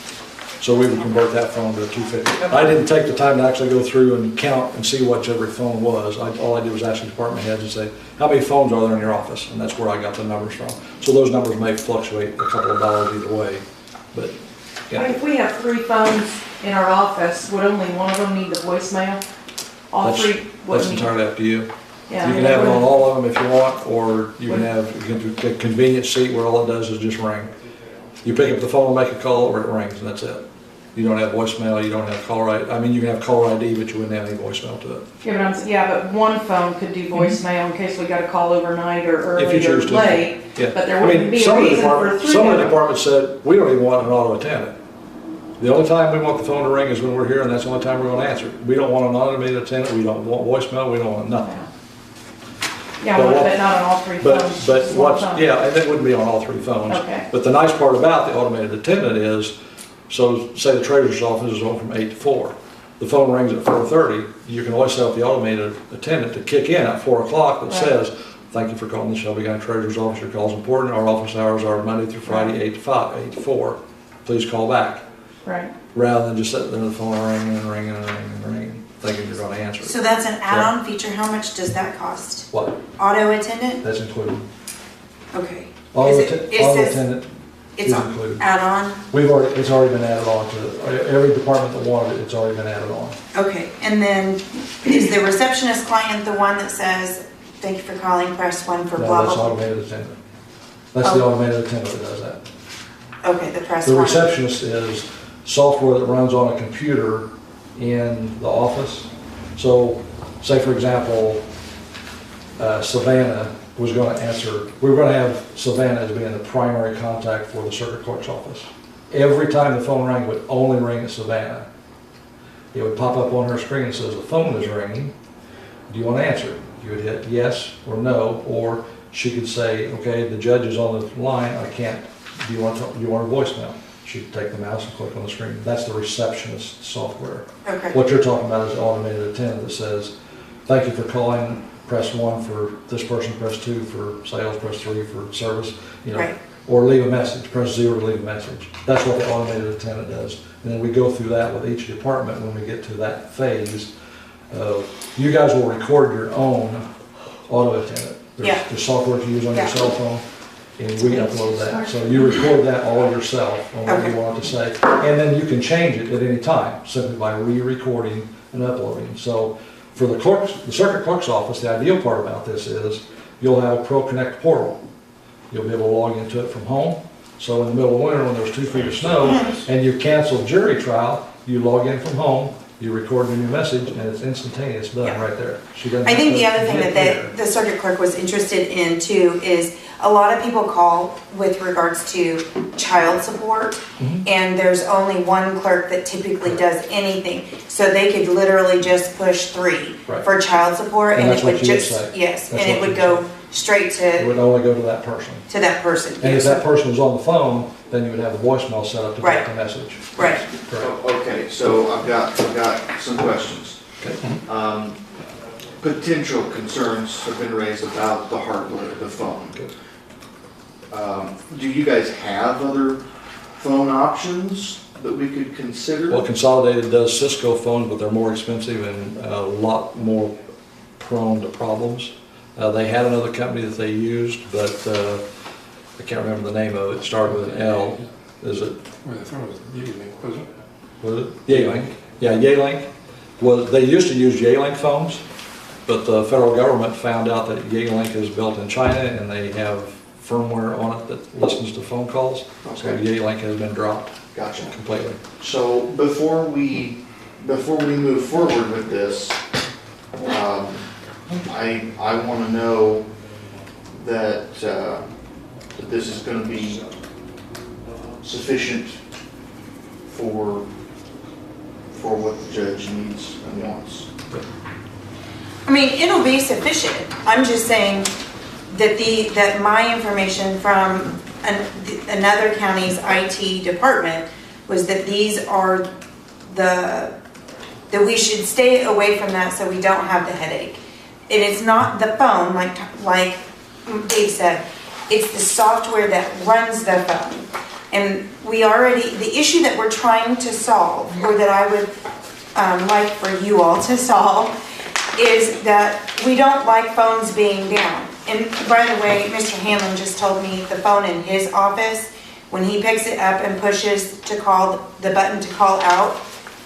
So we would convert that phone to a 250. I didn't take the time to actually go through and count and see what every phone was. All I did was ask the department heads and say, how many phones are there in your office? And that's where I got the numbers from. So those numbers may fluctuate a couple of dollars either way, but, I mean, yeah. if we have 3 phones in our office, would only one of them need the voicemail? All That's- 3 That's wouldn't need? entirely up to you. Yeah, You can have it on all of them if you want, or you can have a convenient seat where all it does is just ring. You pick up the phone, make a call, or it rings, and that's it. You don't have voicemail, you don't have caller ID. I mean, you can have caller ID, but you wouldn't have any voicemail to it. But one phone could do voicemail in case we got a call overnight or If you early or choose to. late. Yeah. But there I mean, wouldn't be a some of the reason for department- 3 Some of of the them. departments said, we don't even want an auto attendant. The only time we want the phone to ring is when we're here, and that's the only time we're gonna answer. We don't want an automated attendant, we don't want voicemail, we don't want nothing. Yeah, But but what- not on all 3 But, phones. but just one what's, phone. yeah, and it wouldn't be on all 3 phones. Okay. But the nice part about the automated attendant is, so say the treasurer's office is open from 8 to 4. The phone rings at 4:30, you can always set up the automated attendant to kick in at 4 o'clock that Right. says, thank you for calling the Shelby County Treasurer's Office, your call is important, our office hours are Monday through Friday, 8 to 5, 8 to 4. Please call back, Right. rather than just sitting there, the phone ringing and ringing and ringing and ringing, thinking you're gonna answer So it. that's an add-on feature. How much does that cost? What? Auto attendant? That's included. Okay. Auto Is it says attendant it's is included. add-on? It's already been added on to, every department that wanted it, it's already been added on. Okay, and then is the receptionist client the one that says, thank you for calling, press 1 for No, blah, that's blah, blah? automated attendant. That's the automated attendant that does that. Okay, the press The 1. receptionist is software that runs on a computer in the office. So, say for example, Savannah was going to answer, we were going to have Savannah as being the primary contact for the circuit clerk's office. Every time the phone rang, it would only ring at Savannah. It would pop up on her screen that says the phone is ringing. Do you want to answer? You would hit yes or no, or she could say, okay, the judge is on the line, I can't, do you want a voicemail? She'd take the mouse and click on the screen. That's the receptionist software. Okay, What you're talking about is automated attendant that says, thank you for calling, press 1 for this person, press 2 for sales, press 3 for service, right. or leave a message, press 0 to leave a message. That's what the automated attendant does. And then we go through that with each department when we get to that phase. You guys will record your own auto attendant. Yeah. There's software you use on your Yeah. cell phone, and we upload that. So you record that all yourself on what you Okay. want it to say. And then you can change it at any time, simply by re-recording and uploading. So for the circuit clerk's office, the ideal part about this is you'll have a ProConnect portal. You'll be able to log into it from home. So in the middle of winter, when there's 2 feet of snow and you cancel jury trial, you log in from home, you record a new message, and it's instantaneous, done Yeah. right there. She doesn't I think have the to other thing get that the circuit clerk was interested in too is a lot of people call with regards to child support, Mhm. and there's only one clerk that typically does anything. So they could literally just push 3 Right. for child support, And and that's it what would you would just, say. yes, That's and it what would you go straight It to would only go to that person. that person. And if that person was on the phone, then you would have the voicemail set up to Right. get the message. Right. Correct. Okay, so I've got some questions. Okay. Potential concerns have been raised about the hardware, the phone. Good. Do you guys have other phone options that we could consider? Well, Consolidated does Cisco phones, but they're more expensive and a lot more prone to problems. They had another company that they used, but I can't remember the name of it. It started with an L. Is it? Where the phone was using, was it? Was it Yealink? Yeah, Yealink. They used to use Yealink phones, but the federal government found out that Yealink is built in China and they have firmware on it that listens to phone calls. So Okay. Yealink has been dropped Gotcha. completely. So before we move forward with this, I want to know that that this is going to be sufficient for what the judge needs and wants. I mean, it'll be sufficient. I'm just saying that that my information from another county's IT department was that these are that we should stay away from that so we don't have the headache. And it's not the phone, like Dave said, it's the software that runs the phone. And the issue that we're trying to solve, or that I would like for you all to solve, is that we don't like phones being down. And by the way, Mr. Hanlon just told me the phone in his office, when he picks it up and pushes the button to call out,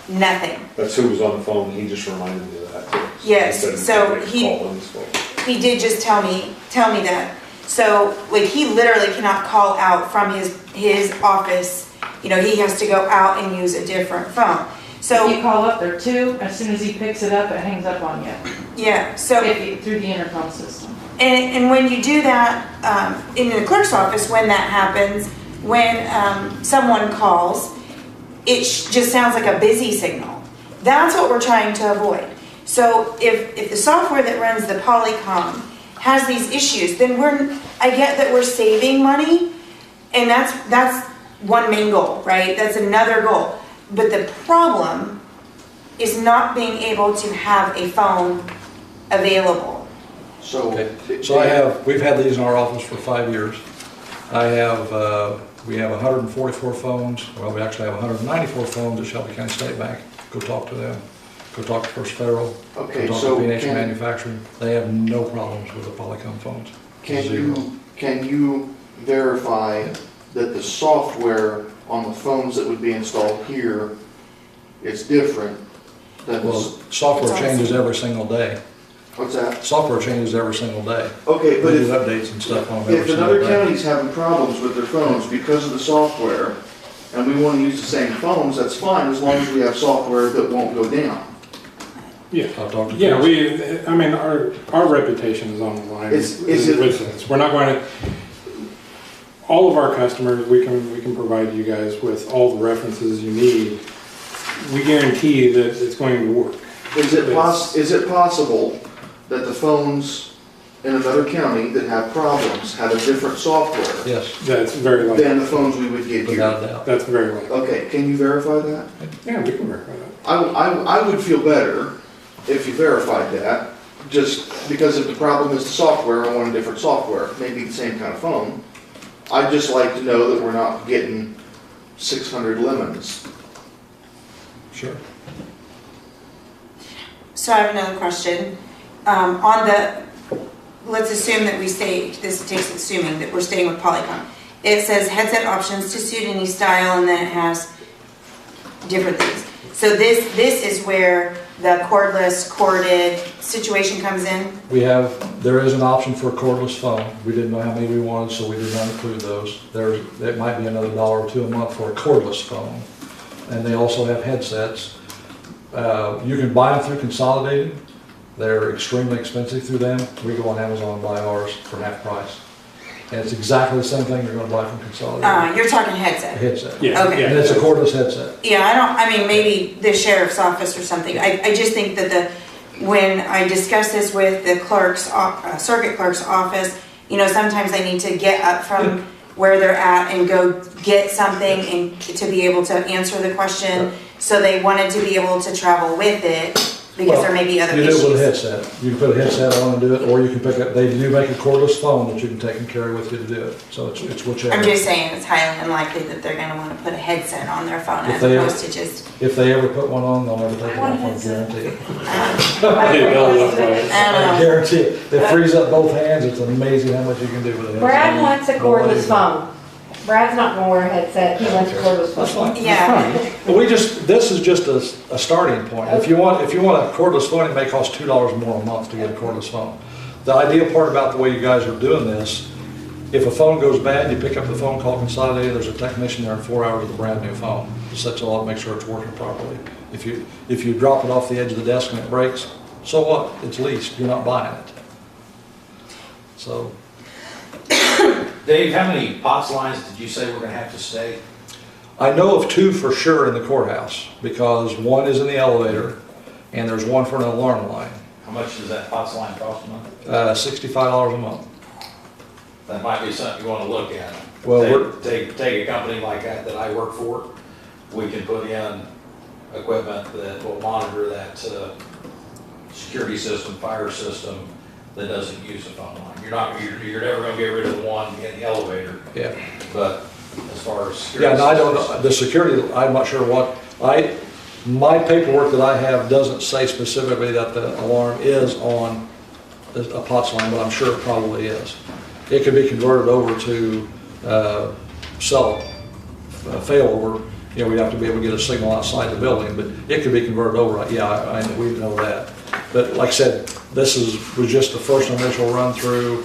nothing. That's who was on the phone, he just reminded me of that too. Yes, He said so could he- call on his phone. He did just tell me that. So, like, he literally cannot call out from his office. You know, he has to go out and use a different phone. If So, you call up there too, as soon as he picks it up, it hangs up on you, yeah, so, through the intercom system. and when you do that, in the clerk's office, when that happens, when someone calls, it just sounds like a busy signal. That's what we're trying to avoid. So if the software that runs the Polycom has these issues, then I get that we're saving money, and that's one main goal, right? That's another goal. But the problem is not being able to have a phone available. So, Okay. So we've had these in our office for 5 years. We have 144 phones. Well, we actually have 194 phones at Shelby County State Bank. Go talk to them. Go talk to First Federal. Okay, Go talk so to P&H can- Manufacturing. They have no problems with the Polycom phones. can Zero. you verify that the software on the phones that would be installed here is different than Well, software changes every single day. what's that? Software changes every single day. Okay, but They do if, updates and stuff on them every if single another day. county's having problems with their phones because of the software, and we wanna use the same phones, that's fine, as long as we have software that won't go down. Yeah. I'll talk to Yeah, Chris. I mean, our reputation is on the line Is with it- this. We're not going to, all of our customers, we can provide you guys with all the references you need. We guarantee that it's going to work. Is it possible that the phones in another county that have problems have a different software Yes, That's very likely. than the phones we would get here? without a doubt. That's very likely. Okay, can you verify that? Yeah, we can verify that. I would feel better if you verified that, just because if the problem is the software, I want a different software, maybe the same kind of phone. I'd just like to know that we're not getting 600 lemons. Sure. So I have another question. On the, let's assume that we stay, this takes assuming that we're staying with Polycom. It says headset options to suit any style, and then it has different things. So this is where the cordless, corded situation comes in? There is an option for a cordless phone. We didn't know how many we wanted, so we did not include those. It might be another $1 or $2 a month for a cordless phone. And they also have headsets. You can buy them through Consolidated. They're extremely expensive through them. We go on Amazon and buy ours for half price. And it's exactly the same thing you're gonna buy from Consolidated. You're talking A headset? headset. Yeah. Okay. And it's a cordless headset. Yeah, I mean, maybe the sheriff's office or something. I just think that when I discuss this with the clerk's, circuit clerk's office, sometimes they need to get up from where they're at and go get something and to be able to answer the question. So they wanted to be able to travel with it because there may be other You do issues. it with a headset. You can put a headset on and do it, or you can pick up, they do make a cordless phone that you can take and carry with you to do it. So it's whichever. I'm just saying it's highly unlikely that they're gonna wanna put a headset on their phone If as they- opposed to just, If they ever put one on, they'll never take it I want off, a I headset. guarantee it. They'll love it. I I don't know. guarantee it. It frees up both hands. It's amazing how much you can do with it. Brad wants a cordless phone. Brad's not gonna wear a headset, he wants a cordless That's phone. fine. Yeah. But this is just a starting point. If you want a cordless phone, it may cost $2 more a month to get a cordless phone. The ideal part about the way you guys are doing this, if a phone goes bad, you pick up the phone, call Consolidated, there's a technician there in 4 hours with a brand new phone. Sets it all up, make sure it's working properly. If you drop it off the edge of the desk and it breaks, so what? It's leased, you're not buying it. So, Dave, how many POTS lines did you say we're gonna have to stay? I know of 2 for sure in the courthouse, because one is in the elevator, and there's one for an alarm line. How much does that POTS line cost a month? $65 a month. That might be something you wanna look at. Well, Take a company like that I work for, we can put in equipment that will monitor that, security system, fire system that doesn't use a phone line. You're never gonna get rid of the one in the elevator, Yeah. but as far as security. Yeah, and I don't know, systems- the security, I'm not sure my paperwork that I have doesn't say specifically that the alarm is on a POTS line, but I'm sure it probably is. It could be converted over to, failover. We'd have to be able to get a signal outside the building, but it could be converted over, yeah, we know that. But like I said, was just the first initial run through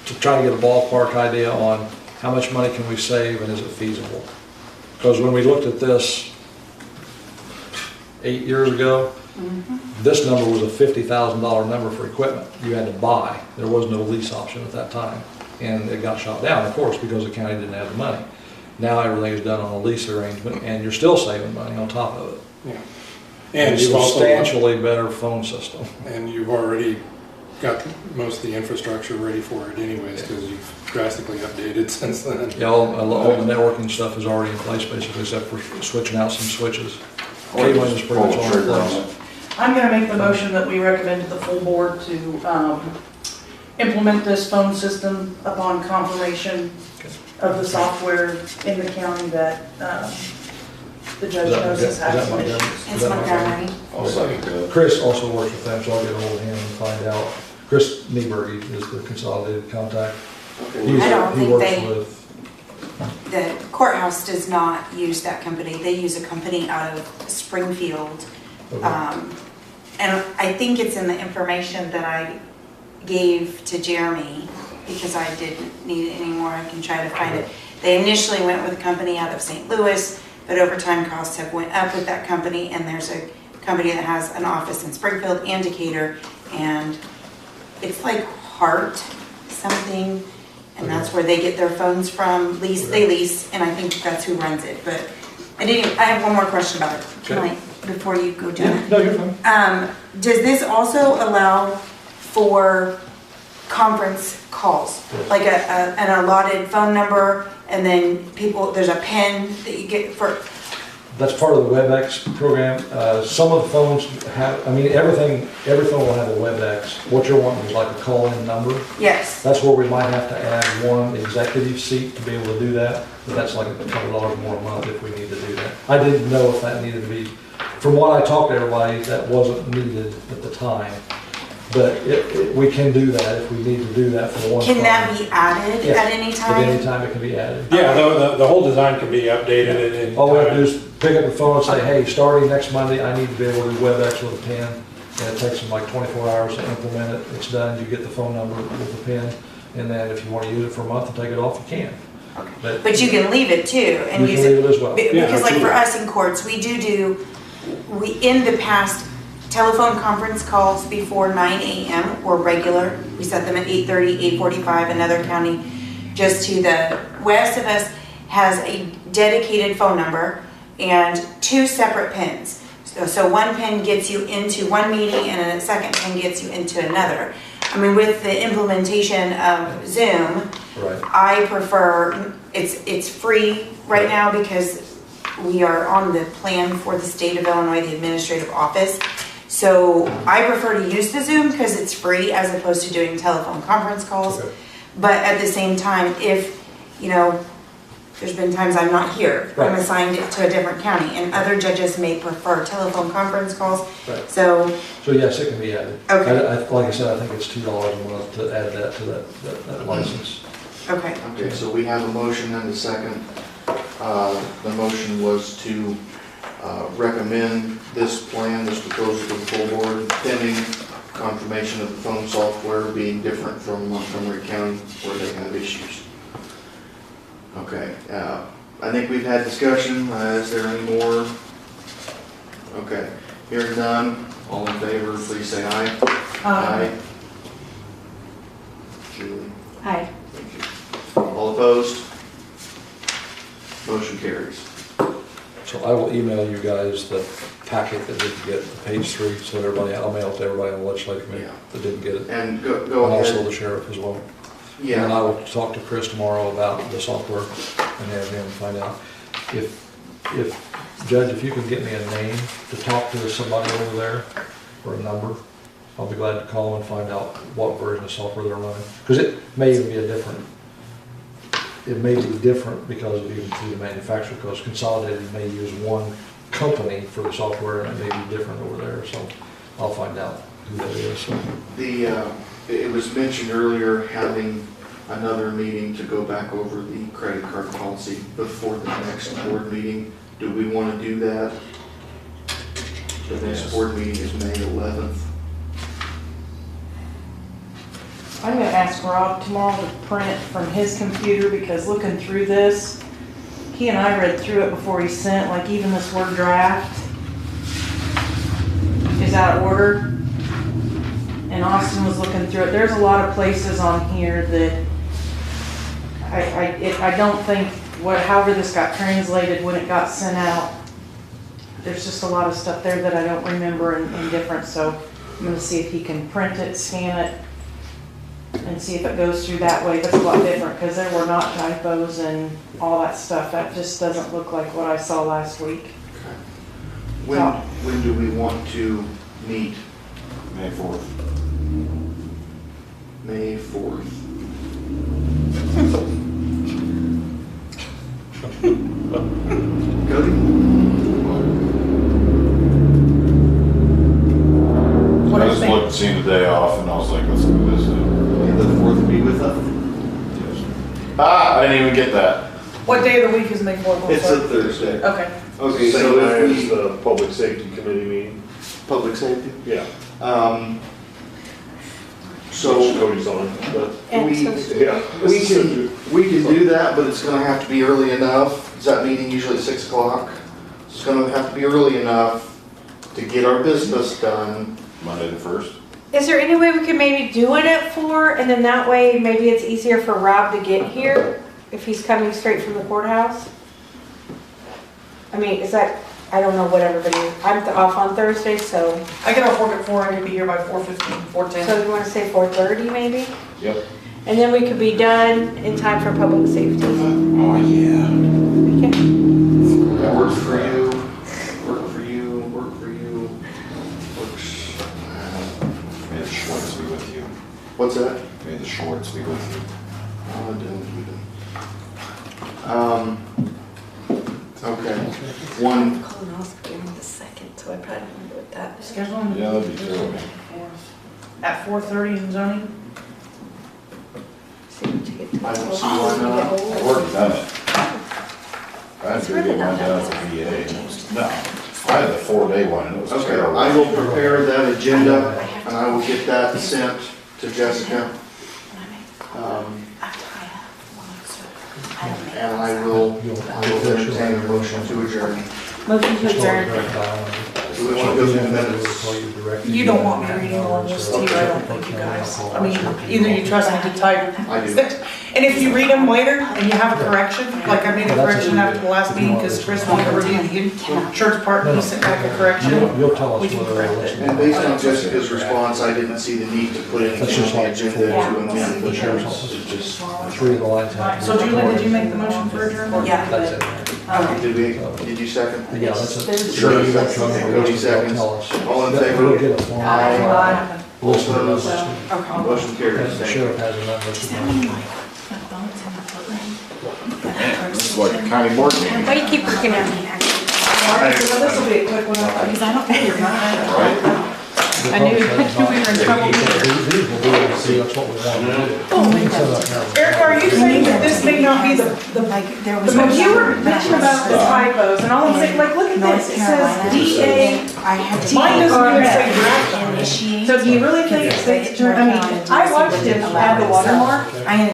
to try to get a ballpark idea on how much money can we save and is it feasible? Because when we looked at this 8 years ago, this number was a $50,000 number for equipment you had to buy. There was no lease option at that time. And it got shot down, of course, because the county didn't have the money. Now everything is done on a lease arrangement, and you're still saving money on top of it. Yeah. And And it's you've also, substantially better phone system. and you've already got most of the infrastructure ready for it anyways, because you've drastically updated since then. Yeah, all the networking stuff is already in place, basically, except for switching out some switches. Cabling is pretty much all in place. I'm gonna make the motion that we recommend to the full board to implement this phone system upon confirmation of the software in the county that the judge knows has had some issues. It's Montgomery. I'll second that. Chris also works with them, so I'll get a hold of him and find out. Chris Nieberg is the consolidated contact. He's- I don't he think works they- with- The courthouse does not use that company. They use a company out of Springfield. Okay. And I think it's in the information that I gave to Jeremy, because I didn't need it anymore. I can try to find it. They initially went with a company out of St. Louis, but over time costs have went up with that company, and there's a company that has an office in Springfield and Decatur, and it's like Hart something, and that's where they get their phones from. They lease, and I think that's who runs it. But I have one more question about it. Can I, before you go down it? No, you're fine. Does this also allow for conference calls? Like an allotted phone number, and then there's a pen that you get for, That's part of the WebEx program. Some of the phones have, every phone will have a WebEx. What you're wanting is like a call-in number. yes. That's where we might have to add one executive seat to be able to do that, but that's like a couple dollars more a month if we need to do that. I didn't know if that needed to be, from what I talked to everybody, that wasn't needed at the time. But we can do that if we need to do that for one phone. Can that be added Yes. at any At time? any time it can be added. Yeah, the whole design can be updated at any All we have to do time. is pick up the phone and say, hey, starting next Monday, I need to be able to do WebEx with a pen. And it takes them like 24 hours to implement it. It's done, you get the phone number with the pen. And then if you want to use it for a month and take it off, you can. But you can leave it too, and You use can it. leave it as well. Because like for absolutely. us in courts, we in the past, telephone conference calls before 9 a.m. were regular. We set them at 8:30, 8:45. Another county just to the west of us has a dedicated phone number and 2 separate pins. So one pin gets you into one meeting and a second pin gets you into another. With the implementation of Zoom, Right. I prefer, it's free right now because we are on the plan for the state of Illinois, the administrative office. So I prefer to use the Zoom because it's free as opposed to doing telephone conference calls. Okay. But at the same time, if, there's been times I'm not here, I'm Right. assigned to a different county, and other judges may prefer telephone conference calls. Right. So, So yes, it can be added. Okay. Like I said, I think it's $2 a month to add that to that license. okay. Okay, so we have a motion and a second. The motion was to recommend this plan, this proposal to the full board, pending confirmation of the phone software being different from Montgomery County where they have issues. Okay, I think we've had discussion. Is there any more? Okay, hearing none, all in favor, please say aye. Aye. Julie? Hi. Thank you. All opposed? Motion carries. So I will email you guys the packet that didn't get the page 3, so I'll mail it to everybody on the legislative committee Yeah. that didn't get it. And go And also ahead. the sheriff as well. And Yeah, I will talk to Chris tomorrow about the software and have him find out. Judge, if you can get me a name to talk to somebody over there, or a number, I'll be glad to call and find out what version of software they're running. Because it may even be it may be different because of even through the manufacturer, because Consolidated may use one company for the software and it may be different over there, so I'll find out who that is. it was mentioned earlier having another meeting to go back over the credit card policy before the next board meeting. Do we want to do that? The next board meeting is May 11th. I'm gonna ask Rob tomorrow to print from his computer, because looking through this, he and I read through it before he sent, like even this word draft is out of order. And Austin was looking through it. There's a lot of places on here that I don't think, however this got translated when it got sent out, there's just a lot of stuff there that I don't remember and different, so I'm gonna see if he can print it, scan it, and see if it goes through that way. That's a lot different, because there were not typos and all that stuff. That just doesn't look like what I saw last week. When do we want to meet? May 4th. May 4th. Cody? What I do you just think? looked, seen the day off, and I was like, let's do this. May the 4th be with us? Yes. Ah, I didn't even get that. What day of the week is May 4th? It's a Thursday. Okay. Okay, Same so night if as we, the public safety committee meeting. public safety, Yeah. So Cody's on, but, And we, so- yeah. we can do that, but it's gonna have to be early enough. Is that meeting usually at 6 o'clock? It's gonna have to be early enough to get our business done. Monday the 1st. Is there any way we could maybe do it at 4, and then that way maybe it's easier for Rob to get here if he's coming straight from the courthouse? I mean, is that, I don't know what everybody, I'm off on Thursday, so, I get off work at 4, I can be here by 4:15, 4:10. so you wanna say 4:30 maybe? Yep. And then we could be done in time for public safety. Oh, yeah. Okay. That works for you, work for you, work for you, works. May the Schwartz be with you. What's that? May the Schwartz be with you. Okay, one, Colonoscopy on the 2nd, so I probably won't do it that. Schedule them Yeah, that'd be cool. at 4:30 in zoning. See what you get to. I don't see why not. I've already done it. I had to get one done at the VA. and it was- No, I had the 4-day one and it was okay, terrible. I will prepare that agenda and I will get that sent to Jessica. And I will entertain a motion to adjourn. Motion to adjourn. Do we want to go through the minutes? You don't want me reading all this to you, I don't think, you guys. I mean, either you trust me to type. I do. And if you read them later and you have a correction, like I made a correction after the last meeting because Chris wanted to review the church part and he sent back a correction. You'll tell us We can whether correct we'll it. listen. And based on Jessica's response, I didn't see the need to put anything on the agenda to amend the Sheriff's terms. office is just 3 of the lines. have- So Julie, did you make the motion for adjournment? Yeah. That's it. Did you second? Yeah, that's it. Sure. You want to tell me, Cody seconds. tell us. All in That- favor? We'll get a form. Aye. We'll sort it out this week. Okay. Motion carries. The Thank you. sheriff has a number. This is like a county board meeting, Why do you keep looking at me? This will be a quick one, because I don't think you're not. right? I knew we were in trouble. These will be able to see that's what we want to do. We can set up now. Erica, are you saying that this may not be the Like, there was. But you were mentioning about the typos, and all I'm saying, like, look at this, it says DA. I had to. Mine doesn't even say draft on it. Initiate. So do you really think it's the, I mean, I watched him add the watermark, I